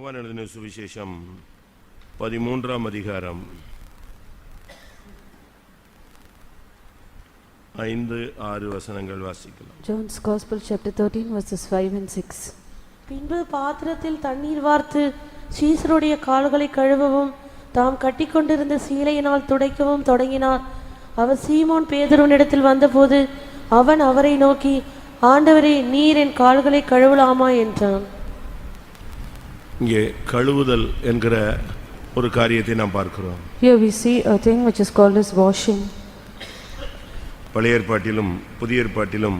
யோவான் எழுதின சுவிசேஷம் 13ஆம் அதிகாரம் 5-6 வசனங்கள் வாசிக்கலாம். John's Gospel chapter 13 verses 5 and 6. பின்பு பாத்திரத்தில் தண்ணீர் வார்த்து சீசருடைய கால்களை கழுவவும் தாம் கட்டிக்கொண்டிருந்த சீலையினால் துடைக்கவும் தொடங்கினார். அவர் சீமோன் பேதுருவினிடத்தில் வந்தபோது அவன் அவரை நோக்கி, ஆண்டவரே, நீர் என் கால்களை கழுவலாமா என்றான். இங்கே கழுவுதல் என்கிற ஒரு காரியத்தை நாம் பார்க்கிறோம். Here we see a thing which is called as washing. பழைய ஏற்பாட்டிலும் புதிய ஏற்பாட்டிலும்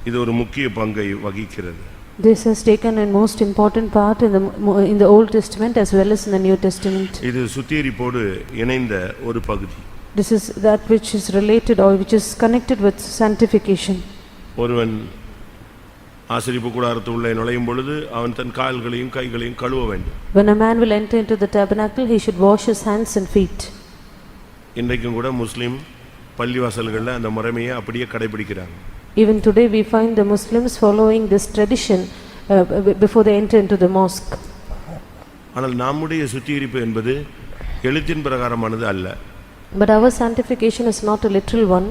இது ஒரு முக்கிய பங்கை வகிக்கிறது. This has taken a most important part in the Old Testament as well as in the New Testament. இது சுத்திகரிப்போடு இணைந்த ஒரு பகுதி. This is that which is related or which is connected with sanctification. ஒருவன் ஆசரிப்பு கூடாரத்துக்குள்ளே நுழையும் பொழுது அவன் தன் கால்களையும் கைகளையும் கழுவ வேண்டும். When a man will enter into the tabernacle, he should wash his hands and feet. இன்றைக்கும் கூட முஸ்லிம் பள்ளிவாசல்களில் அந்த முறைமையை அப்படியே கடைபிடிக்கிறாங்க. Even today we find the Muslims following this tradition before they enter into the mosque. ஆனால் நம்முடைய சுத்திகரிப்பு என்பது எழுத்தின் பிரகாரமானது அல்ல. But our sanctification is not a literal one.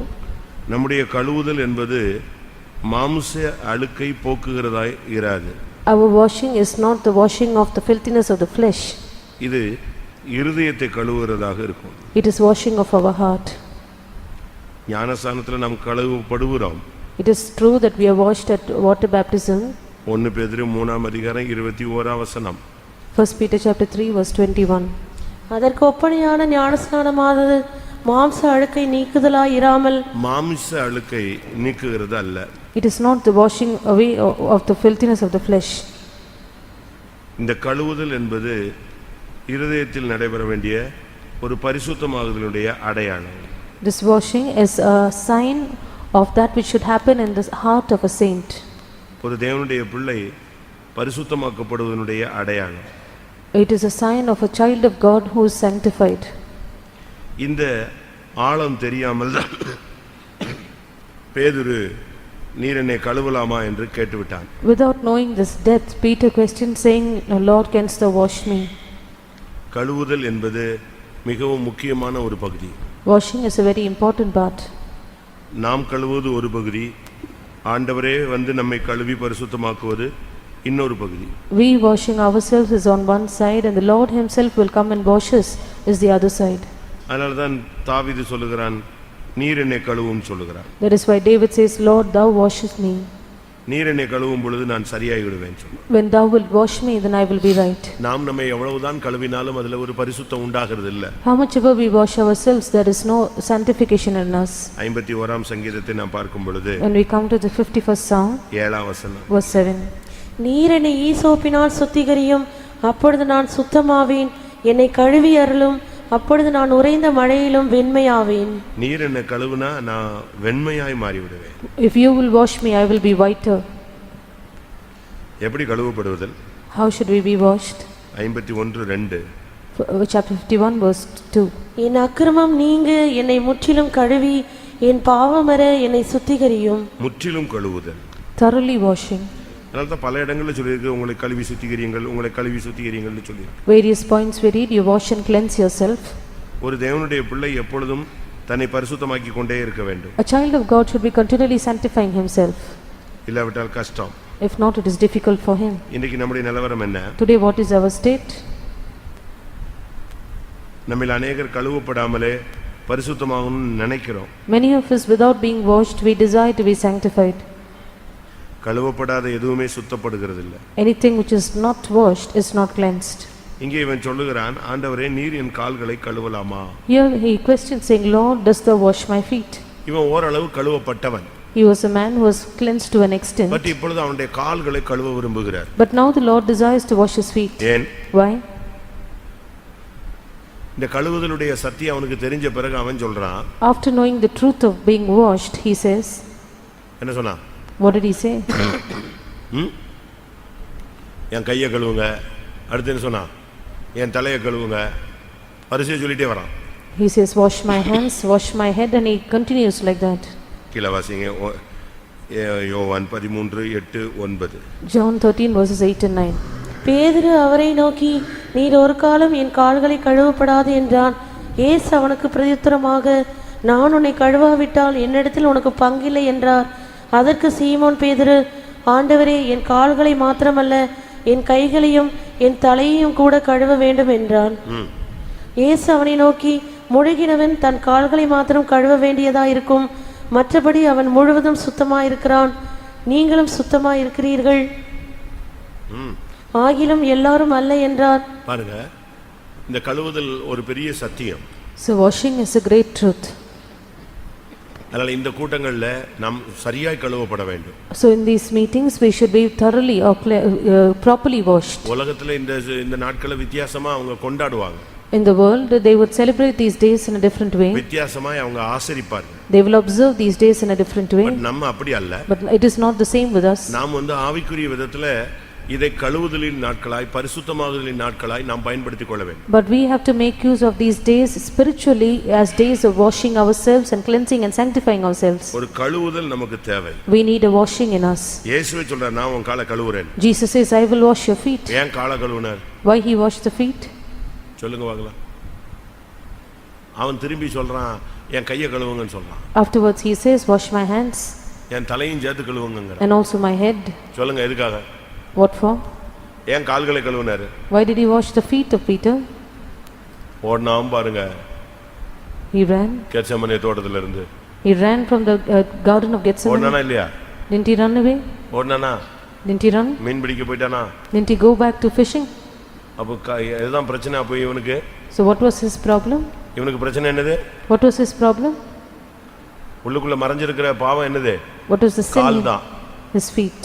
நம்முடைய கழுவுதல் என்பது மாம்ச அழுக்கை போக்குகிறதாய் இராது. Our washing is not the washing of the filthiness of the flesh. இது இருதயத்தை கழுவுகிறதாக இருக்கும். It is washing of our heart. ஞானஸ்நானத்தில் நாம் கழுவப்படுகிறோம். It is true that we are washed at water baptism. 1 பேதுரு 3ஆம் அதிகாரம் 21ஆம் வசனம். 1 Peter chapter 3 verse 21. அதற்கு ஒப்பனையான ஞானஸ்நானமானது மாம்ச அழுக்கை நீக்குதலாய் இராமல், மாம்ச அழுக்கை நீக்குகிறது அல்ல. It is not the washing away of the filthiness of the flesh. இந்த கழுவுதல் என்பது இருதயத்தில் நடைபெற வேண்டிய ஒரு பரிசுத்தமாகுதலுடைய அடையாளம். This washing is a sign of that which should happen in the heart of a saint. ஒரு தேவனுடைய பிள்ளை பரிசுத்தமாக்கப்படுவதனுடைய அடையாளம். It is a sign of a child of God who is sanctified. இந்த ஆழம் தெரியாமல் தான் பேதுரு நீர் என்னை கழுவலாமா என்று கேட்டுவிட்டான். Without knowing this depth, Peter questioned, saying, Lord, canst thou wash me? கழுவுதல் என்பது மிகவும் முக்கியமான ஒரு பகுதி. Washing is a very important part. நாம் கழுவுவது ஒரு பகுதி, ஆண்டவரே வந்து நம்மை கழுவி பரிசுத்தமாக்குவது இன்னொரு பகுதி. We washing ourselves is on one side, and the Lord himself will come and wash us is the other side. அதனால தான் தாவீது சொல்லுகிறான், நீர் என்னை கழுவும் சொல்லுகிறான். That is why David says, Lord, thou washest me. நீர் என்னை கழுவும் பொழுது நான் சரியாகி விடுவேன் சொல்லுவான். When thou wilt wash me, then I will be right. நாம் நம்மை எவ்வளவுதான் கழுவினாலும் அதுல ஒரு பரிசுத்தம் உண்டாகிறது இல்ல. How much ever we wash ourselves, there is no sanctification in us. 51ஆம் சங்கீதத்தை நாம் பார்க்கும் பொழுது When we come to the 51st Psalm, 7ஆம் வசனம், verse 7. நீர் என்னை ஈசோப்பினால் சுத்திகரியும், அப்பொழுது நான் சுத்தமாவேன். என்னை கழுவி அருளும், அப்பொழுது நான் உறைந்த மழையிலும் வெண்மையாவேன். நீர் என்னை கழுவினா நான் வெண்மையாய் மாறி விடுவேன். If you will wash me, I will be whiter. எப்படி கழுவப்படுவதல்? How should we be washed? 51:2. Chapter 51 verse 2. என் அக்கிரமம் நீங்க என்னை முற்றிலும் கழுவி, என் பாவமற என்னை சுத்திகரியும். முற்றிலும் கழுவுதல், Thoroughly washing. அதனால தான் பல இடங்களில் சொல்லியிருக்கு, உங்களை கழுவி சுத்திகரியுங்கள், உங்களை கழுவி சுத்திகரியுங்கள்னு சொல்லியிருக்கு. Various points we read, you wash and cleanse yourself. ஒரு தேவனுடைய பிள்ளை எப்பொழுதும் தன்னை பரிசுத்தமாக்கி கொண்டே இருக்க வேண்டும். A child of God should be continually sanctifying himself. இல்லாவிட்டால் கஷ்டம். If not, it is difficult for him. இன்றைக்கு நம்முடைய நிலவரம் என்ன? Today what is our state? நம்மில் அநேகர் கழுவப்படாமலே பரிசுத்தமாகணும்னு நினைக்கிறோம். Many of us, without being washed, we desire to be sanctified. கழுவப்படாத எதுவுமே சுத்தப்படுகிறது இல்லை. Anything which is not washed is not cleansed. இங்கே இவன் சொல்லுகிறான், ஆண்டவரே நீர் என் கால்களை கழுவலாமா? Here he questioned, saying, Lord, dost thou wash my feet? இவன் ஓரளவு கழுவப்பட்டவன். He was a man who was cleansed to an extent. But இப்பொழுது அவனுடைய கால்களை கழுவ விரும்புகிறார். But now the Lord desires to wash his feet. ஏன்? Why? இந்த கழுவுதலுடைய சத்தியம் அவனுக்கு தெரிஞ்ச பிறகு அவன் சொல்றான், After knowing the truth of being washed, he says, என்ன சொன்னான்? what did he say? என் கையை கழுவுங்க. அடுத்து என்ன சொன்னான்? என் தலையை கழுவுங்க. வரிசையை சொல்லிட்டே வரான். He says, wash my hands, wash my head, and he continues like that. கீழே வாசிங்க, யோவான் 13:8-9. John 13 verses 8 and 9. பேதுரு அவரை நோக்கி, நீர் ஒரு காலம் என் கால்களை கழுவப்படாது என்றான். இயேசு அவனுக்கு பிரதியுத்தரமாக, நான் உன்னை கழுவாவிட்டால் என்னிடத்தில் உனக்கு பங்கில்லை என்றார். அதற்கு சீமோன் பேதுரு, ஆண்டவரே, என் கால்களை மாத்திரமல்ல என் கைகளையும் என் தலையையும் கூட கழுவ வேண்டும் என்றான். இயேசு அவனை நோக்கி, முழுகினவன் தன் கால்களை மாத்திரம் கழுவ வேண்டியதாயிருக்கும், மற்றபடி அவன் முழுவதும் சுத்தமாயிருக்கிறான். நீங்களும் சுத்தமாயிருக்கிறீர்கள், ஆகிலும் எல்லாரும் அல்ல என்றார். பாருங்க, இந்த கழுவுதல் ஒரு பெரிய சத்தியம். So washing is a great truth. அதனால இந்த கூட்டங்கள்ல நாம் சரியாய் கழுவப்பட வேண்டும். So in these meetings we should be thoroughly or properly washed. உலகத்துல இந்த நாட்களை வித்தியாசமா அவங்க கொண்டாடுவாங்க. In the world they would celebrate these days in a different way. வித்தியாசமாய் அவங்க ஆசரிப்பாங்க. They will observe these days in a different way. But நம்ம அப்படி அல்ல. But it is not the same with us. நாம் ஆவிக்குரிய விதத்துல இதை கழுவுதலின் நாட்களாய் பரிசுத்தமாகுதலின் நாட்களாய் நாம் பயன்படுத்திக் கொள்ள வேண்டும். But we have to make use of these days spiritually as days of washing ourselves and cleansing and sanctifying ourselves. ஒரு கழுவுதல் நமக்கு தேவை. We need a washing in us. இயேசுவே சொல்றார், நான் உன் காலை கழுவுறேன். Jesus says, I will wash your feet. ஏன் காலை கழுவுனார்? Why he washed the feet? சொல்லுங்க பார்க்கலாம். அவன் திரும்பி சொல்றான், என் கையை கழுவுங்கன்னு சொல்றான். Afterwards he says, wash my hands. என் தலையும் சேர்த்து கழுவுங்கங்கறான். And also my head. சொல்லுங்க எதுக்காக? What for? ஏன் கால்களை கழுவுனாரு? Why did he wash the feet of Peter? ஓடுனாம் பாருங்க. He ran. கெத்செமனே தோட்டத்துல இருந்து. He ran from the garden of Gethsemane. ஓடுனானா இல்லையா? Didn't he run away? ஓடுனானா? Didn't he run? மீன் பிடிக்க போய்ட்டானா? Didn't he go back to fishing? அப்ப இதுதான் பிரச்சனை. அப்ப இவனுக்கு So what was his problem? இவனுக்கு பிரச்சனை என்னது? What was his problem? உள்ளுக்குள்ள மறைஞ்சிருக்கிற பாவம் என்னது? What was the sin? கால் தான். His feet.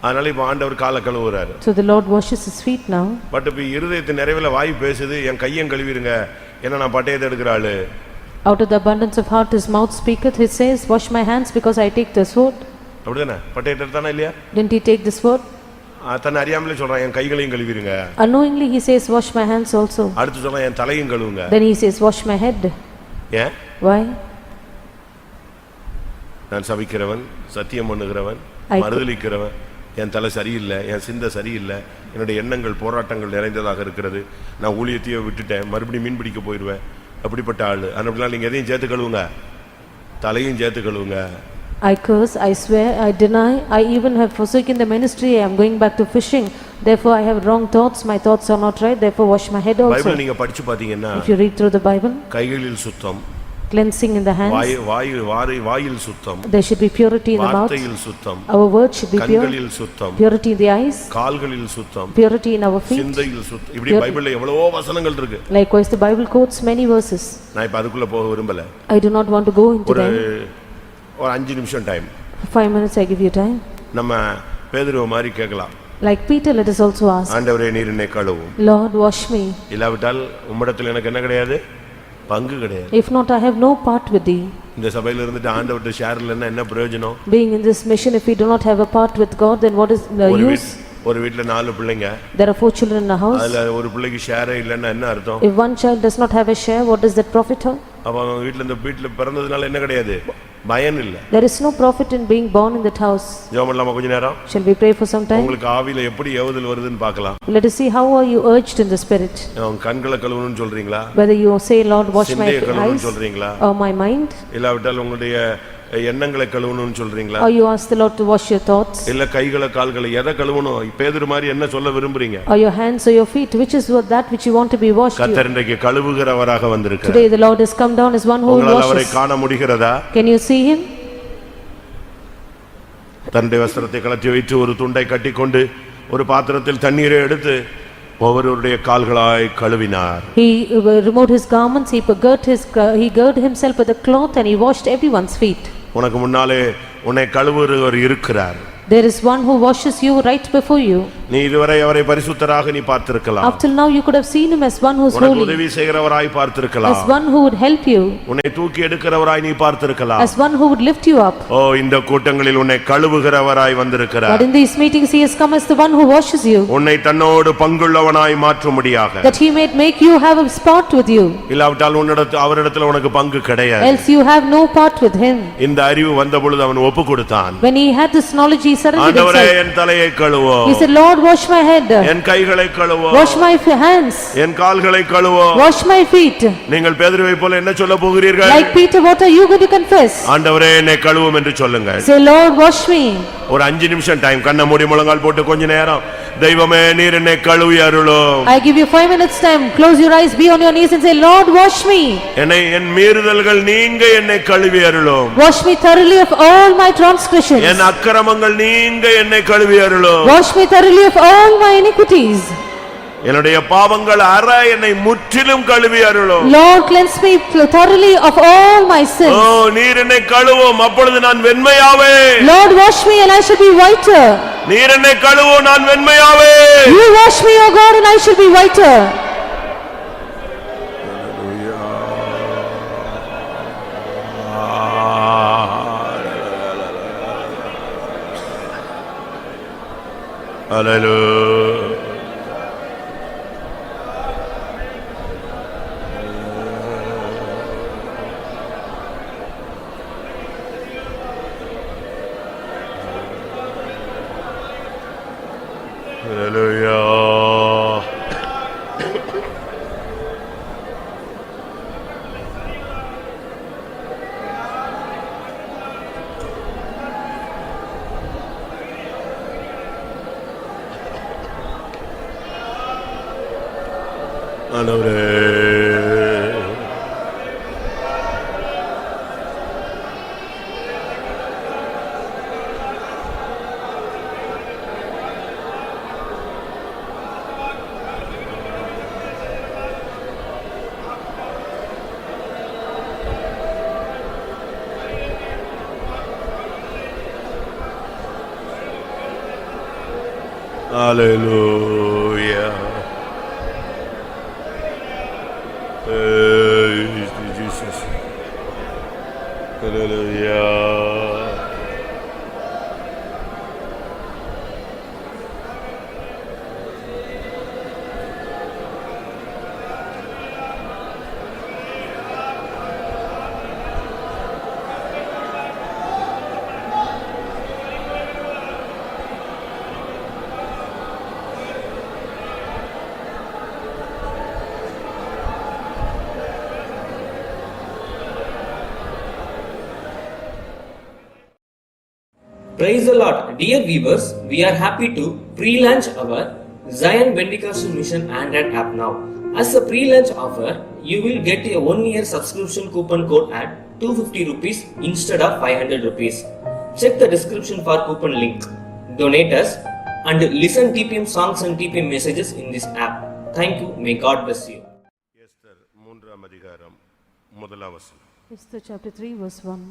அதனால இப்ப ஆண்டவர் காலை கழுவுறாரு. So the Lord washes his feet now. But இப்ப இருதயத்தின் நிறைவுல வாய் பேசுது, என் கையையும் கழுவிருங்க, ஏன்னா நான் பட்டயத்தை எடுக்கிற ஆளு. Out of the abundance of heart his mouth speaketh. He says, wash my hands because I take the sword. அப்படிதானே? பட்டயத்தை எடுத்தானா இல்லையா? Didn't he take the sword? தன்னை அறியாமலே சொல்றான், என் கைகளையும் கழுவிருங்க. Unknowingly he says, wash my hands also. அடுத்து சொல்றான், என் தலையும் கழுவுங்க. Then he says, wash my head. ஏன்? Why? நான் சபிக்கிறவன், சத்தியம் பண்ணுகிறவன், மறுதலிக்கிறவன், என் தலை சரியில்லை, என் சிந்தை சரியில்லை, என்னுடைய எண்ணங்கள் போராட்டங்கள் நிறைந்ததாக இருக்கிறது, நான் ஊழியத்தையே விட்டுட்டேன், மறுபடியும் மீன் பிடிக்க போயிடுவேன், அப்படிப்பட்ட ஆள். அப்படிலாம் நீங்க எதையும் சேர்த்து கழுவுங்க, தலையும் சேர்த்து கழுவுங்க. I curse, I swear, I deny, I even have forsaken the ministry, I am going back to fishing, therefore I have wrong thoughts, my thoughts are not right, therefore wash my head also. Bible நீங்க படிச்சு பாத்தீங்கன்னா, if you read through the Bible, கைகளில் சுத்தம், cleansing in the hands, வாயில் சுத்தம், there should be purity in the mouth, வார்த்தையில் சுத்தம், our words should be pure, கண்களில் சுத்தம், purity in the eyes, கால்களில் சுத்தம், purity in our feet, சிந்தையில் சுத்தம். இப்படி பைபிள்ல எவ்வளவோ வசனங்கள் இருக்கு. Likewise the Bible quotes many verses. நான் இப்ப அதுக்குள்ள போக விரும்பல. I do not want to go into them. ஒரு 5 நிமிஷம் time. 5 minutes I give you time. நம்ம பேதுரு மாதிரி கேட்கலாம். Like Peter, let us also ask, ஆண்டவரே நீர் என்னை கழுவும். Lord, wash me. இல்லாவிட்டால் உம்மிடத்தில் எனக்கு என்ன கிடையாது? பங்கு கிடையாது. If not, I have no part with thee. இந்த சபையில இருந்துட்டு ஆண்டவர்ட்ட ஷேர் இல்லன்னா என்ன பிரயோஜனம்? Being in this mission, if we do not have a part with God, then what is the use? ஒரு வீட்ல 4 பிள்ளைங்க. There are 4 children in a house. அதுல ஒரு பிள்ளைக்கு ஷேரே இல்லன்னா என்ன அர்த்தம்? If one child does not have a share, what does that profit her? அப்ப அவங்க வீட்ல பிறந்ததுனால என்ன கிடையாது? பயன் இல்ல. There is no profit in being born in that house. ஜெபம் பண்ணலாமா கொஞ்ச நேரம்? Shall we pray for some time? உங்களுக்கு ஆவியில எப்படி ஏவுதல் வருதுன்னு பார்க்கலாம். Let us see how are you urged in the spirit. உங்க கண்களை கழுவணும்னு சொல்றீங்களா? Whether you say, Lord, wash my eyes சொல்றீங்களா? or my mind, இல்லாவிட்டால் உங்களுடைய எண்ணங்களை கழுவணும்னு சொல்றீங்களா? or you ask the Lord to wash your thoughts, இல்ல கைகளை கால்களை எதை கழுவணும்? பேதுரு மாதிரி என்ன சொல்ல விரும்புறீங்க? or your hands or your feet, which is that which you want to be washed? கர்த்தர் இன்றைக்கு கழுவுகிறவராக வந்திருக்கிறார். Today the Lord has come down as one who உங்களால் அவரை washes. காண முடிகிறதா? Can you see him? தன்னுடைய வஸ்திரத்தை கழற்றி வைத்து ஒரு துண்டை கட்டிக்கொண்டு ஒரு பாத்திரத்தில் தண்ணீரை எடுத்து ஒவ்வொருவருடைய கால்களாய் கழுவினார். He removed his garments, he girded himself with a cloth and he washed everyone's feet. உனக்கு முன்னாலே உன்னை கழுவுகிறவர் இருக்கிறார். There is one who washes you right before you. நீ இதுவரை அவரை பரிசுத்தராக நீ பார்த்திருக்கலாம். Up till now you could have seen him as one who is உனக்கு holy, உதவி செய்கிறவராய் பார்த்திருக்கலாம். as one who would help you, உன்னை தூக்கி எடுக்கிறவராய் நீ பார்த்திருக்கலாம். as one who would lift you up. ஓ இந்த கூட்டங்களில் உன்னை கழுவுகிறவராய் வந்திருக்கிறார். But in these meetings he has come as the one who washes you, உன்னை தன்னோடு பங்குள்ளவனாய் மாற்றும்படியாக. that he may make you have a part with you. இல்லாவிட்டால் அவரிடத்தில் உனக்கு பங்கு கிடையாது. Else you have no part with him. இந்த அறிவு வந்த பொழுது அவன் ஒப்பு கொடுத்தான். When he had this knowledge, he surrendered ஆண்டவரே himself. என் தலையை கழுவும். He said, Lord, Lord, wash my head. என் கைகளை கழுவும், Wash my hands. என் கால்களை கழுவும். Wash my feet. நீங்கள் பேதுருவை போல என்ன சொல்ல போகிறீர்கள்? Like Peter, what are you going to confess? ஆண்டவரே என்னை கழுவும் என்று சொல்லுங்கள். Say, Lord, wash me. ஒரு 5 நிமிஷம் டைம், கண்ணை மூடி முழங்கால் போட்டு கொஞ்ச நேரம், தெய்வமே நீர் என்னை கழுவி அருளும். I give you 5 minutes time. Close your eyes, be on your knees and say, Lord, wash me. என்னை என் மீறுதல்கள் நீங்க என்னை கழுவி அருளும். Wash me thoroughly of all my transgressions. என் அக்கிரமங்கள் நீங்க என்னை கழுவி அருளும். Wash me thoroughly of all my iniquities. என்னுடைய பாவங்கள் அற என்னை முற்றிலும் கழுவி அருளும். Lord, cleanse me thoroughly of all my sins. ஓ நீர் என்னை கழுவும், அப்பொழுது நான் வெண்மையாவே. Lord, wash me and I shall be whiter. நீர் என்னை கழுவும், நான் வெண்மையாவே. You wash me, O God, and I shall be whiter. Hallelujah. Hallelujah. ஆண்டவரே Hallelujah. Jesus. Hallelujah. Praise the Lord. Dear viewers, we are happy to pre-launch our Zion Pentecostal Mission Android app now. As a pre-launch offer, you will get a 1-year subscription coupon code at 250 rupees instead of 500 rupees. Check the description for coupon link. Donate us and listen TPM songs and TPM messages in this app. Thank you. May God bless you. Esther 3ஆம் அதிகாரம் முதலாம் வசனம். Esther chapter 3 verse 1.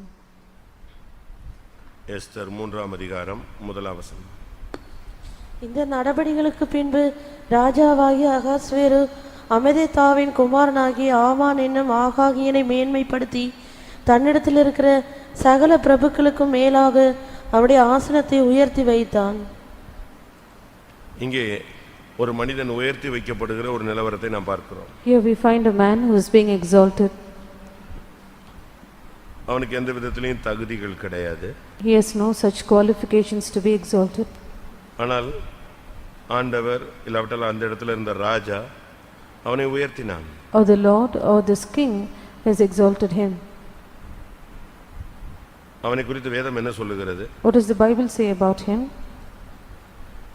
Esther 3ஆம் அதிகாரம் முதலாம் வசனம். இந்த நடபடிகளுக்கு பின்பு ராஜாவாகிய அகாஸ்வேரு அமெதேத்தாவின் குமாரனாகிய ஆமான் என்னும் ஆகாகியனை மேன்மைப்படுத்தி தன்னிடத்தில் இருக்கிற சகல பிரபுக்களுக்கும் மேலாக அவருடைய ஆசனத்தை உயர்த்தி வைத்தான். இங்கே ஒரு மனிதன் உயர்த்தி வைக்கப்படுகிற ஒரு நிலவரத்தை நாம் பார்க்கிறோம். Here we find a man who is being exalted. அவனுக்கு எந்த விதத்திலையும் தகுதிகள் கிடையாது. He has no such qualifications to be exalted. ஆனால் ஆண்டவர் இல்லாவிட்டால் அந்த இடத்துல இருந்த ராஜா அவனை உயர்த்தினான். Or the Lord or this king has exalted him. அவனை குறித்து வேதம் என்ன சொல்லுகிறது? What does the Bible say about him?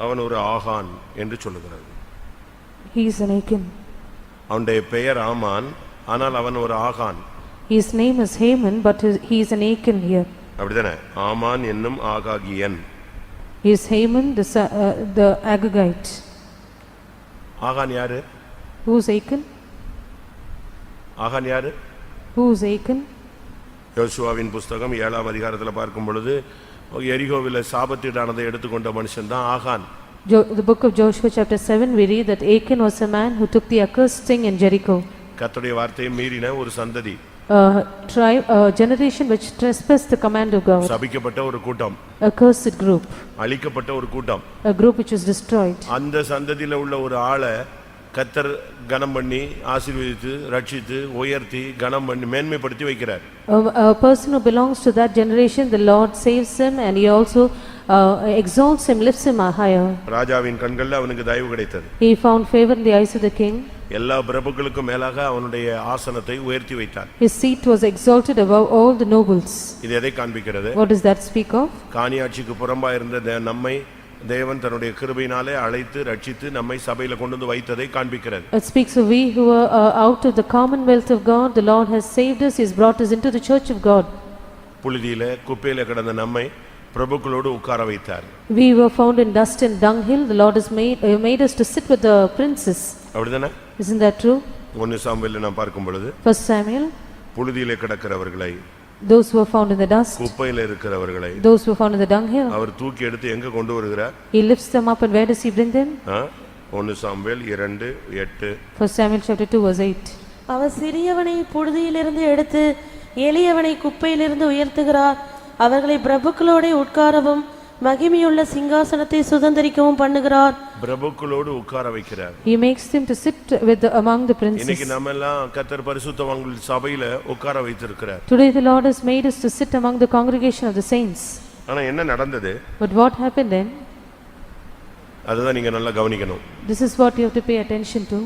அவன் ஒரு ஆகான் என்று சொல்லுகிறது. He is an Achan. அவனுடைய பெயர் ஆமான், ஆனால் அவன் ஒரு ஆகான். His name is Haman, but he is an Achan here. அப்படிதானே? ஆமான் என்னும் ஆகாகியன். He is Haman, the Agagite. ஆகான் யாரு? Who is Achan? ஆகான் யாரு? Who is Achan? யோசுவாவின் புஸ்தகம் 7ஆம் அதிகாரத்தில் பார்க்கும் பொழுது எரிகோவில சாபத்தீடானதை எடுத்துக்கொண்ட மனுஷன் தான் ஆகான். The book of Joshua chapter 7 we read that Achan was a man who took the accursed thing in Jericho. கர்த்தருடைய வார்த்தையை மீறின ஒரு சந்ததி. Generation which trespassed the command of God. சபிக்கப்பட்ட ஒரு கூட்டம். A cursed group. அழிக்கப்பட்ட ஒரு கூட்டம். A group which was destroyed. அந்த சந்ததியில உள்ள ஒரு ஆளை கர்த்தர் கனம் பண்ணி ஆசீர்வதித்து ரட்சித்து உயர்த்தி கனம் பண்ணி மேன்மைப்படுத்தி வைக்கிறார். A person who belongs to that generation, the Lord saves him and he also exalts him, lifts him higher. ராஜாவின் கண்கள்ல அவனுக்கு தயவு கிடைத்தது. He found favor in the eyes of the king. எல்லா பிரபுக்களுக்கும் மேலாக அவனுடைய ஆசனத்தை உயர்த்தி வைத்தான். His seat was exalted above all the nobles. இது எதை காண்பிக்கிறது? What does that speak of? காணியாட்சிக்கு புறம்பாய் இருந்த நம்மை தேவன் தன்னுடைய கிருபையினாலே அழைத்து ரட்சித்து நம்மை சபையில கொண்டு வந்து வைத்ததை காண்பிக்கிறது. It speaks of we who are out of the commonwealth of God, the Lord has saved us, he has brought us into the church of God. புழுதியில குப்பையில கிடந்த நம்மை பிரபுக்களோடு உட்கார வைத்தார். We were found in dust and dunghill, the Lord has made us to sit with the princes. அப்படிதானே? Isn't that true? 1 சாமுவேல்ல நாம் பார்க்கும் பொழுது 1 Samuel, புழுதியில கிடக்கிறவர்களை, those who are found in the dust, குப்பையில இருக்கிறவர்களை those who are found in the dunghill, அவர் தூக்கி எடுத்து எங்க கொண்டு வருகிறார்? he lifts them up, and where does he bring them? 1 Samuel 2:8. 1 Samuel chapter 2 verse 8. அவர் சிறியவனை புழுதியிலிருந்து எடுத்து எளியவனை குப்பையிலிருந்து உயர்த்துகிறார். அவர்களை பிரபுக்களோட உட்காரவும் மகிமையுள்ள சிங்காசனத்தை சுதந்தரிக்கவும் பண்ணுகிறார். பிரபுக்களோடு உட்கார வைக்கிறார். He makes them to sit with among the princes. இன்னைக்கு நாம எல்லாம் கர்த்தர் பரிசுத்தவான்கள் சபையில உட்கார வைத்திருக்கிறார். Today the Lord has made us to sit among the congregation of the saints. ஆனா என்ன நடந்தது? But what happened then? அதுதான் நீங்க நல்லா கவனிக்கணும். This is what you have to pay attention to.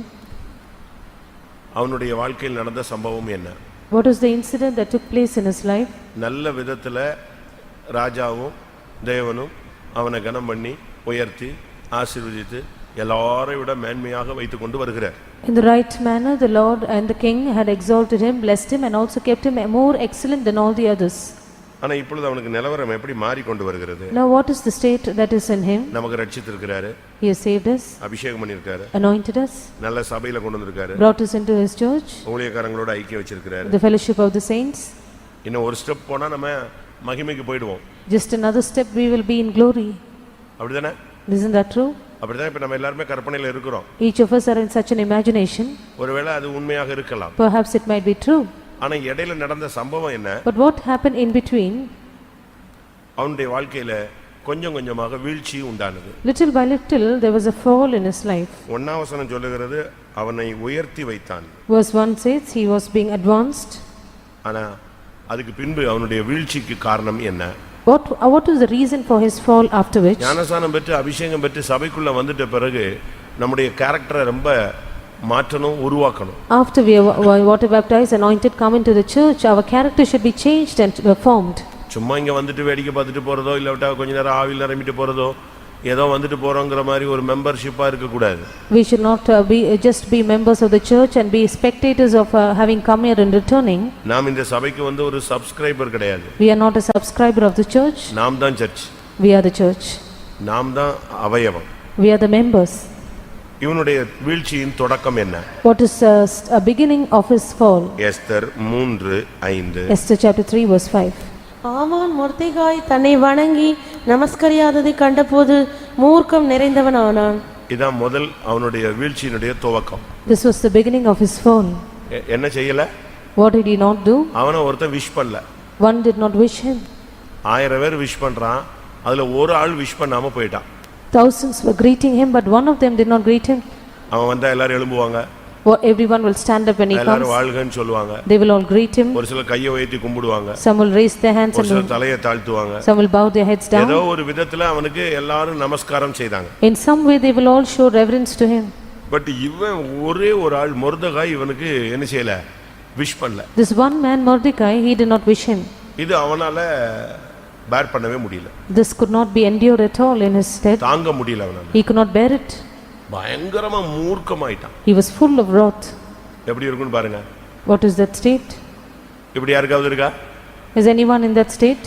அவனுடைய வாழ்க்கையில் நடந்த சம்பவம் என்ன? What was the incident that took place in his life? நல்ல விதத்துல ராஜாவும் தேவனும் அவனை கனம் பண்ணி உயர்த்தி ஆசீர்வதித்து எல்லாரை விட மேன்மையாக வைத்துக் கொண்டு வருகிறார். In the right manner the Lord and the king had exalted him, blessed him, and also kept him more excellent than all the others. ஆனா இப்பொழுது அவனுக்கு நிலவரம் எப்படி மாறி கொண்டு வருகிறது? Now what is the state that is in him? நமக்கு ரட்சித்திருக்கிறாரு, He has saved us, அபிஷேகம் பண்ணியிருக்காரு, anointed us, நல்ல சபையில கொண்டு வந்திருக்காரு, brought us into his church, ஊழியக்காரங்களோட ஐக்கியம் வச்சிருக்கிறாரு. the fellowship of the saints. இன்னும் ஒரு ஸ்டெப் போனா நம்ம மகிமைக்கு போயிடுவோம். Just another step we will be in glory. அப்படிதானே? Isn't that true? அப்படிதான் இப்ப நம்ம எல்லாருமே கற்பனையில இருக்கிறோம். Each of us are in such an imagination. ஒருவேளை அது உண்மையாக இருக்கலாம். Perhaps it might be true. ஆனா இடையில நடந்த சம்பவம் என்ன? But what happened in between? அவனுடைய வாழ்க்கையில கொஞ்சம் கொஞ்சமாக வீழ்ச்சி உண்டானது. Little by little there was a fall in his life. 1ஆம் வசனம் சொல்லுகிறது அவனை உயர்த்தி வைத்தான். Verse 1 says he was being advanced. ஆனா அதுக்கு பின்பு அவனுடைய வீழ்ச்சிக்கு காரணம் என்ன? What was the reason for his fall after which? ஞானஸ்நானம் பெற்று அபிஷேகம் பெற்று சபைக்குள்ள வந்துட்ட பிறகு நம்முடைய கேரக்டரை ரொம்ப மாற்றணும், உருவாக்கணும். After we are water baptized, anointed, come into the church, our character should be changed and formed. சும்மா இங்க வந்துட்டு வேடிக்கை பார்த்துட்டு போறதோ இல்ல கொஞ்ச நேரம் ஆவியில் நிரம்பிட்டு போறதோ ஏதோ வந்துட்டு போறோங்கிற மாதிரி ஒரு மெம்பர்ஷிப்பா இருக்க கூடாது. We should not just be members of the church and be spectators of having come here and returning. நாம் இந்த சபைக்கு வந்து ஒரு சப்ஸ்கிரைபர் கிடையாது. We are not a subscriber of the church. நாம் தான் search. We are the church. நாம் தான் அவயவம். We are the members. இவனுடைய வீழ்ச்சியின் தொடக்கம் என்ன? What is a beginning of his fall? Esther 3:5. Esther chapter 3 verse 5. ஆமான் மொர்தெகாய் தன்னை வணங்கி நமஸ்கரியாததை கண்டபோது மூர்க்கம் நிறைந்தவன் ஆனான். இதான் முதல் அவனுடைய வீழ்ச்சியினுடைய துவக்கம். This was the beginning of his fall. என்ன செய்யல? What did he not do? அவனை ஒருத்தன் விஷ் பண்ணல. One did not wish him. 1000 பேர் விஷ் பண்றான், அதுல ஒரு ஆள் விஷ் பண்ணாம போயிட்டான். Thousands were greeting him, but one of them did not greet him. அவன் வந்தா எல்லாரும் எழும்புவாங்க. Everyone will stand up when he comes. எல்லாரும் வாழ்கன்னு சொல்லுவாங்க. They will all greet him. ஒரு சிலர் கையை உயர்த்தி கும்பிடுவாங்க. Some will raise their hands ஒரு சிலர் and தலையை தாழ்த்துவாங்க. some will bow their heads down. ஏதோ ஒரு விதத்துல அவனுக்கு எல்லாரும் நமஸ்காரம் செய்தாங்க. In some way they will all show reverence to him. But இவன் ஒரே ஒரு ஆள் மொர்தெகாய் இவனுக்கு என்ன செய்யல? விஷ் பண்ணல. This one man Mordecai, he did not wish him. இது அவனால பேர் பண்ணவே முடியல. This could not be endured at all in his stead. தாங்க முடியல அவனால. He could not bear it. பயங்கரமா மூர்க்கமாயிட்டான். He was full of wrath. எப்படி இருக்குன்னு பாருங்க. What is that state? இப்படி யாருக்காவது இருக்கா? Is anyone in that state?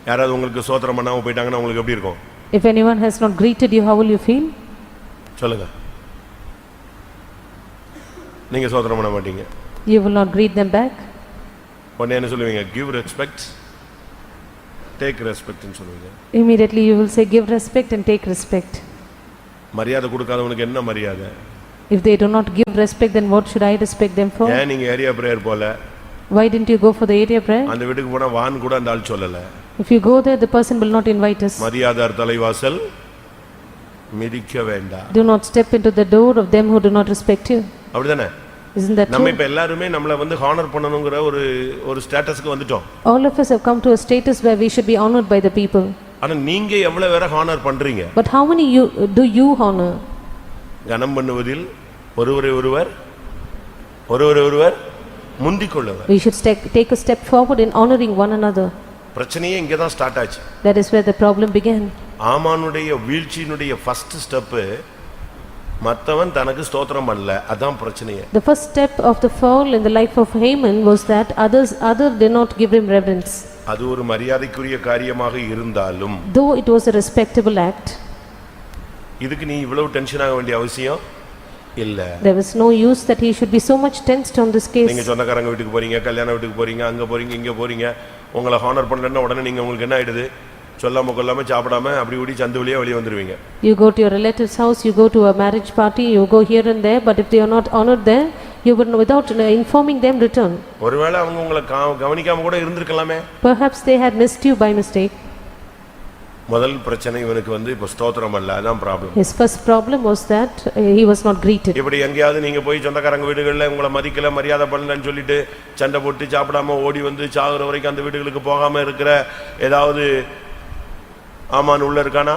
யாராவது உங்களுக்கு சோத்திரம் பண்ணாம போயிட்டாங்கன்னா உங்களுக்கு எப்படி இருக்கும்? If anyone has not greeted you, how will you feel? சொல்லுங்க. நீங்க சோத்திரம் பண்ண மாட்டீங்க. You will not greet them back. உடனே என்ன சொல்லுவீங்க? Give respect, take respect ன்னு சொல்லுவீங்க. Immediately you will say give respect and take respect. மரியாதை கொடுக்காதவனுக்கு என்ன மரியாதை? If they do not give respect, then what should I respect them for? ஏன் நீங்க ஏரியா பிரேயர் போல? Why didn't you go for the area prayer? அந்த வீட்டுக்கு போனா வான் கூட அந்த ஆள் சொல்லல. If you go there, the person will not invite us. மரியாதார் தலைவாசல் மிதிக்க வேண்டாம். Do not step into the door of them who do not respect you. அப்படிதானே? Isn't that நம்ம true? இப்ப எல்லாரும் நம்மள வந்து ஹானர் பண்ணனும்ங்கற ஒரு ஸ்டேட்டஸ்க்கு வந்துட்டோம். All of us have come to a status where we should be honored by the people. ஆனா நீங்க எவ்வளவு பேரை ஹானர் பண்றீங்க? But how many do you honor? கனம் பண்ணுவதில் ஒருவரை ஒருவர் முந்திக் கொள்ளுவர். We should take a step forward in honoring one another. பிரச்சனையே இங்க தான் ஸ்டார்ட் ஆச்சு. That is where the problem began. ஆமானுடைய வீழ்ச்சியினுடைய ஃபர்ஸ்ட் ஸ்டெப் மத்தவன் தனக்கு ஸ்தோத்திரம் பண்ணல, அதான் பிரச்சனையே. The first step of the fall in the life of Haman was that other did not give him reverence. அது ஒரு மரியாதைக்குரிய காரியமாக இருந்தாலும் Though it was a respectable act, இதுக்கு நீ இவ்வளவு டென்ஷன் ஆக வேண்டிய அவசியம் இல்ல. there was no use that he should be so much tensed on this நீங்க case. சொந்தக்காரங்க வீட்டுக்கு போறீங்க, கல்யாண வீட்டுக்கு போறீங்க, அங்க போறீங்க, இங்க போறீங்க, உங்களை ஹானர் பண்ணலன்னா உடனே நீங்க உங்களுக்கு என்ன ஆயிடுது? சொல்லாம கொள்ளாம சாப்பிடாம அப்படி ஓடி சந்து வழியா வெளியே வந்துருவீங்க. You go to your relative's house, you go to a marriage party, you go here and there, but if they are not honored there, you would without informing them return. ஒருவேளை அவங்க உங்களை கவனிக்காம கூட இருந்திருக்கலாமே. Perhaps they had missed you by mistake. முதல் பிரச்சனை இவனுக்கு இப்ப ஸ்தோத்திரம் அல்ல, அதான் problem. His first problem was that he was not greeted. இப்படி எங்கயாவது நீங்க போய் சொந்தக்காரங்க வீடுகள்ல உங்களை மதிக்கல, மரியாதை பண்ணலன்னு சொல்லிட்டு சண்டை போட்டு சாப்பிடாம ஓடி வந்து சாகுற வரைக்கும் அந்த வீடுகளுக்கு போகாம இருக்கிற ஏதாவது ஆமான் உள்ள இருக்கானா?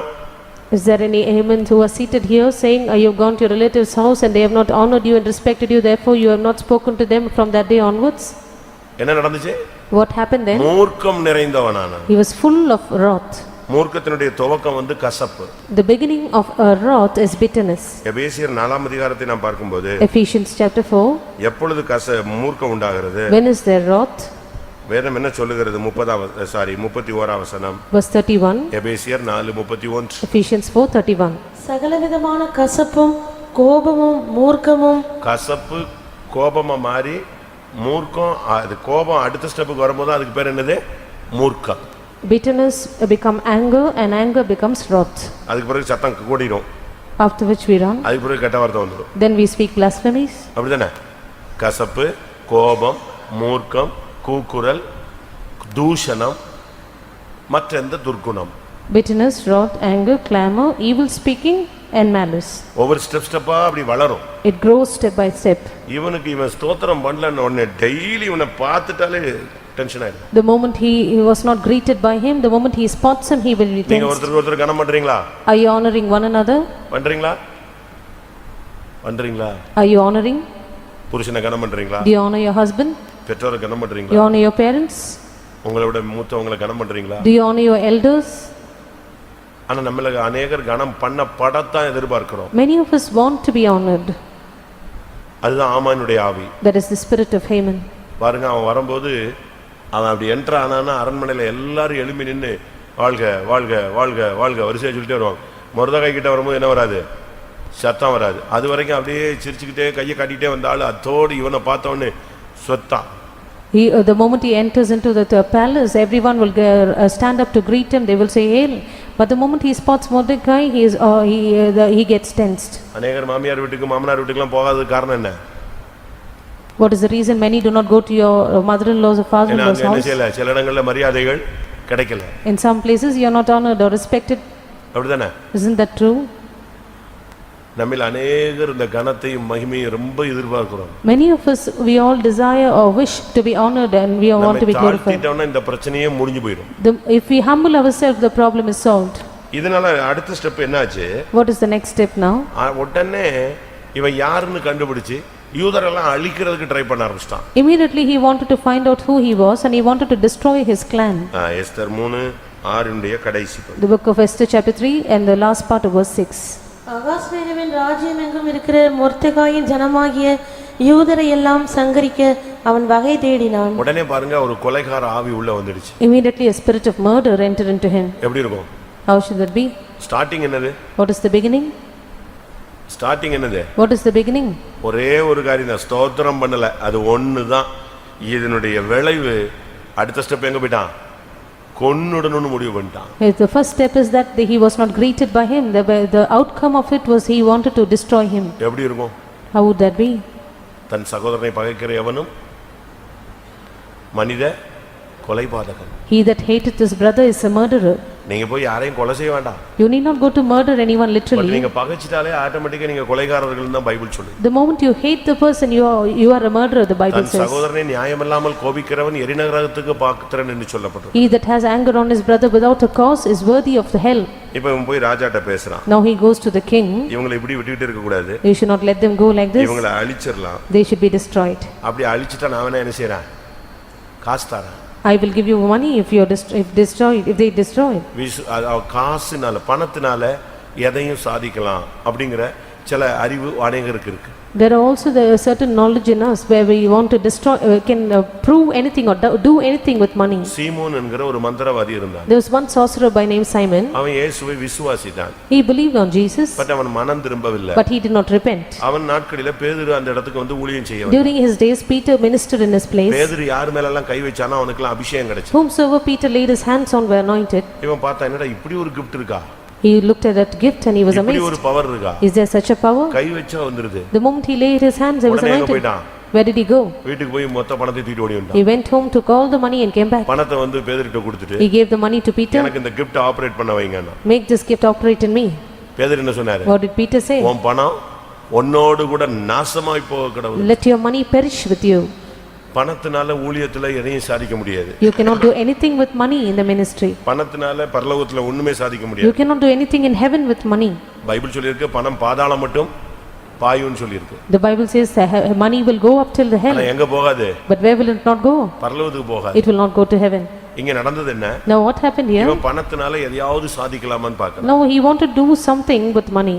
Is there any Haman who are seated here saying, you have gone to your relative's house and they have not honored you and respected you, therefore you have not spoken to them from that day onwards? என்ன நடந்துச்சு? What happened then? மூர்க்கம் நிறைந்தவனானான். He was full of wrath. மூர்க்கத்தினுடைய துவக்கம் கசப்பு. The beginning of a wrath is bitterness. எபேசியர் 4ஆம் அதிகாரத்தை நாம் பார்க்கும்போது Ephesians chapter 4. எப்பொழுது மூர்க்கம் உண்டாகிறது? When is there wrath? வேதம் என்ன சொல்லுகிறது? 31ஆம் வசனம். Verse 31. எபேசியர் 4:31. Ephesians 4:31. சகலவிதமான கசப்பும் கோபமும் மூர்க்கமும். கசப்பு கோபமா மாறி மூர்க்கம், அது கோபம் அடுத்த ஸ்டெப்புக்கு வரும்போது அதுக்கு பேர் என்னது? மூர்க்கம். Bitterness become anger and anger becomes wrath. அதுக்கு பிறகு சத்தம் கூடிரும். After which we run. அதுக்கு பிறகு கெட்ட வார்த்தை வந்துரும். Then we speak blasphemies. அப்படிதானே? கசப்பு, கோபம், மூர்க்கம், கூக்குரல், தூஷணம், மற்ற எந்த துர்க்குணம். Bitterness, wrath, anger, clamor, evil speaking and malice. ஒவ்வொரு ஸ்டெப்பா அப்படி வளரும். It grows step by step. இவன் ஸ்தோத்திரம் பண்ணலன்னு உடனே டெய்லி இவனை பார்த்துட்டாலே டென்ஷன் ஆயிடும். The moment he was not greeted by him, the moment he spots him, he will be நீங்க tensed. ஒருத்தருக்கு கனம் பண்றீங்களா? Are you honoring one another? பண்றீங்களா? Are you honoring? புருஷனை கனம் பண்றீங்களா? Do you honor your husband? பெற்றோரை கனம் Do பண்றீங்களா? you honor your parents? உங்களோட மூத்தவங்களை கனம் பண்றீங்களா? Do you honor your elders? ஆனா நம்மள அநேகர் கனம் பண்ண படத்தான் எதிர்பார்க்கிறோம். Many of us want to be honored. அதுதான் ஆமானுடைய ஆவி. That is the spirit of Haman. பாருங்க, அவன் வரும்போது அவன் அப்படி என்ட்ரு ஆனான்னா அரண்மனையில எல்லாரும் எழும்பி நின்று வாழ்க வாழ்க வாழ்க வாழ்க வரிசையா சொல்லிட்டே வருவாங்க. மொர்தெகாய் கிட்ட வரும்போது என்ன வராது? சத்தம் வராது. அது வரைக்கும் அப்படியே சிரிச்சுக்கிட்டே கையை காட்டிக்கிட்டே வந்தாலும் அத்தோடு இவனை பார்த்தவொன்னு சொத்தான். The moment he enters into the palace, everyone will stand up to greet him. They will say hail. But the moment he spots Mordecai, he gets tensed. அநேகர் மாமியார் வீட்டுக்கு மாமனார் வீட்டுக்குலாம் போகாததுக்கு காரணம் என்ன? What is the reason many do not go to your mother-in-law's or father-in-law's house? சில இடங்கள்ல மரியாதைகள் கிடைக்கல. In some places you are not honored or respected. அப்படிதானே? Isn't that true? நம்மில் அநேகர் இந்த கனத்தையும் மகிமையும் ரொம்ப எதிர்பார்க்கிறோம். Many of us, we all desire or wish to be honored and we want to be glorified. தாழ்த்திட்டோம்னா இந்த பிரச்சனையே முடிஞ்சு போயிடும். If we humble ourselves, the problem is solved. இதனால அடுத்த ஸ்டெப் என்னாச்சு? What is the next step now? உடனே இவன் யாருன்னு கண்டுபிடிச்சு யூதரெல்லாம் அழிக்கிறதுக்கு ட்ரை பண்ண ஆரம்பிச்சிட்டான். Immediately he wanted to find out who he was and he wanted to destroy his clan. Esther 3:6 கடைசி. The book of Esther chapter 3 and the last part of verse 6. அகாஸ்வேருவின் ராஜ்யம் எங்கும் இருக்கிற மொர்தெகாயின் ஜனமாகிய யூதரை எல்லாம் சங்கரிக்க அவன் வகை தேடினான். உடனே பாருங்க, ஒரு கொலைகார ஆவி உள்ள வந்துடுச்சு. Immediately a spirit of murder entered into him. எப்படி இருக்கும்? How should that be? Starting என்னது? What is the beginning? Starting என்னது? What is the beginning? ஒரே ஒரு காரியம் தான், ஸ்தோத்திரம் பண்ணல. அது ஒண்ணுதான். இதனுடைய விளைவு அடுத்த ஸ்டெப் எங்க போய்ட்டான்? கொன்னுடணும்னு முடிவு பண்ணிட்டான். The first step is that he was not greeted by him. The outcome of it was he wanted to destroy him. எப்படி இருக்கும்? How would that be? தன் சகோதரனை பகைக்கிற எவனும் மனித கொலைபாதகன். He that hateth his brother is a murderer. நீங்க போய் யாரையும் கொலை செய்ய வேண்டாம். You need not go to murder anyone but literally. நீங்க பகைச்சிட்டாலே ஆட்டோமேட்டிக்கா நீங்க கொலைகாரர்கள் தான் பைபிள் சொல்லுது. The moment you hate the person, you are a murderer, the Bible than says. சகோதரனை நியாயமில்லாமல் கோபிக்கிறவன் எரிநரகத்துக்கு பாத்திரன் என்று சொல்லப்பட்டது. He that has anger on his brother without a cause is worthy of the hell. இப்போ இவன் போய் ராஜாட்ட பேசுறான். Now he goes to the king. இவங்களை இப்படி விட்டுட்டு இருக்க கூடாது. You should not let them go like this. இவங்களை அழிச்சிரலாம். They should be destroyed. அப்படி அழிச்சிட்டா நான் என்ன செய்றேன்? காசு தரேன். I will give you money if they destroy. காசுனால பணத்தினால எதையும் சாதிக்கலாம் அப்படிங்கிற சில அறிவு அநேகருக்கு இருக்கு. There are also the certain knowledge in us where we want to destroy, can prove anything or do anything with money. சீமோன் என்கிற ஒரு மந்திரவாதி இருந்தான். There was one sorcerer by name Simon. அவன் இயேசுவை விசுவாசித்தான். He believed on Jesus. But அவன் மனம் திரும்பவில்லை. But he did not repent. அவன் நாட்களிலே பேதுரு அந்த இடத்துக்கு வந்து ஊழியம் செய்யவே. During his days Peter ministered in his place. பேதுரு யார் மேல எல்லாம் கை வச்சானோ அவனுக்கு அபிஷேகம் கிடைச்சது. Whomsoever Peter laid his hands on were anointed. இவன் பார்த்தா என்னடா இப்படி ஒரு gift இருக்கா? He looked at that gift and he was இப்படி amazed. ஒரு பவர் இருக்கா? Is there such a power? கை வச்சா வந்துருது. The moment he laid his hands, he was உடனே எங்க anointed. போய்ட்டான்? Where did he go? வீட்டுக்கு போய் மொத்த பணத்தை தூக்கிட்டு ஓடி வந்தான். He went home, took all the money and came back. பணத்தை வந்து பேதுருட்ட கொடுத்துட்டு He gave the money to Peter. எனக்கு இந்த gift ஆபரேட் பண்ண வைங்கன்னா. Make this gift operate in me. பேதுரு என்ன சொன்னாரு? What did Peter say? உன் பணம் உன்னோடு கூட நாசமாய் போக கடவுள். Let your money perish with you. பணத்தினால ஊழியத்துல எதையும் சாதிக்க முடியாது. You cannot do anything with money in the ministry. பணத்தினால பரலோகத்துல ஒண்ணுமே சாதிக்க You முடியாது. cannot do anything in heaven with money. Bible சொல்லிருக்கு பணம் பாதாளம் மட்டும் பாயும்னு சொல்லிருக்கு. The Bible says money will go up till the ஆனா hell. எங்க போகாது? But where will it not go? பரலோகத்துக்கு போகாது. It will not go to heaven. இங்க நடந்தது என்ன? Now what happened here? இவன் பணத்தினால எதையாவது சாதிக்கலாமான்னு பார்க்கறான். Now he wanted to do something with money.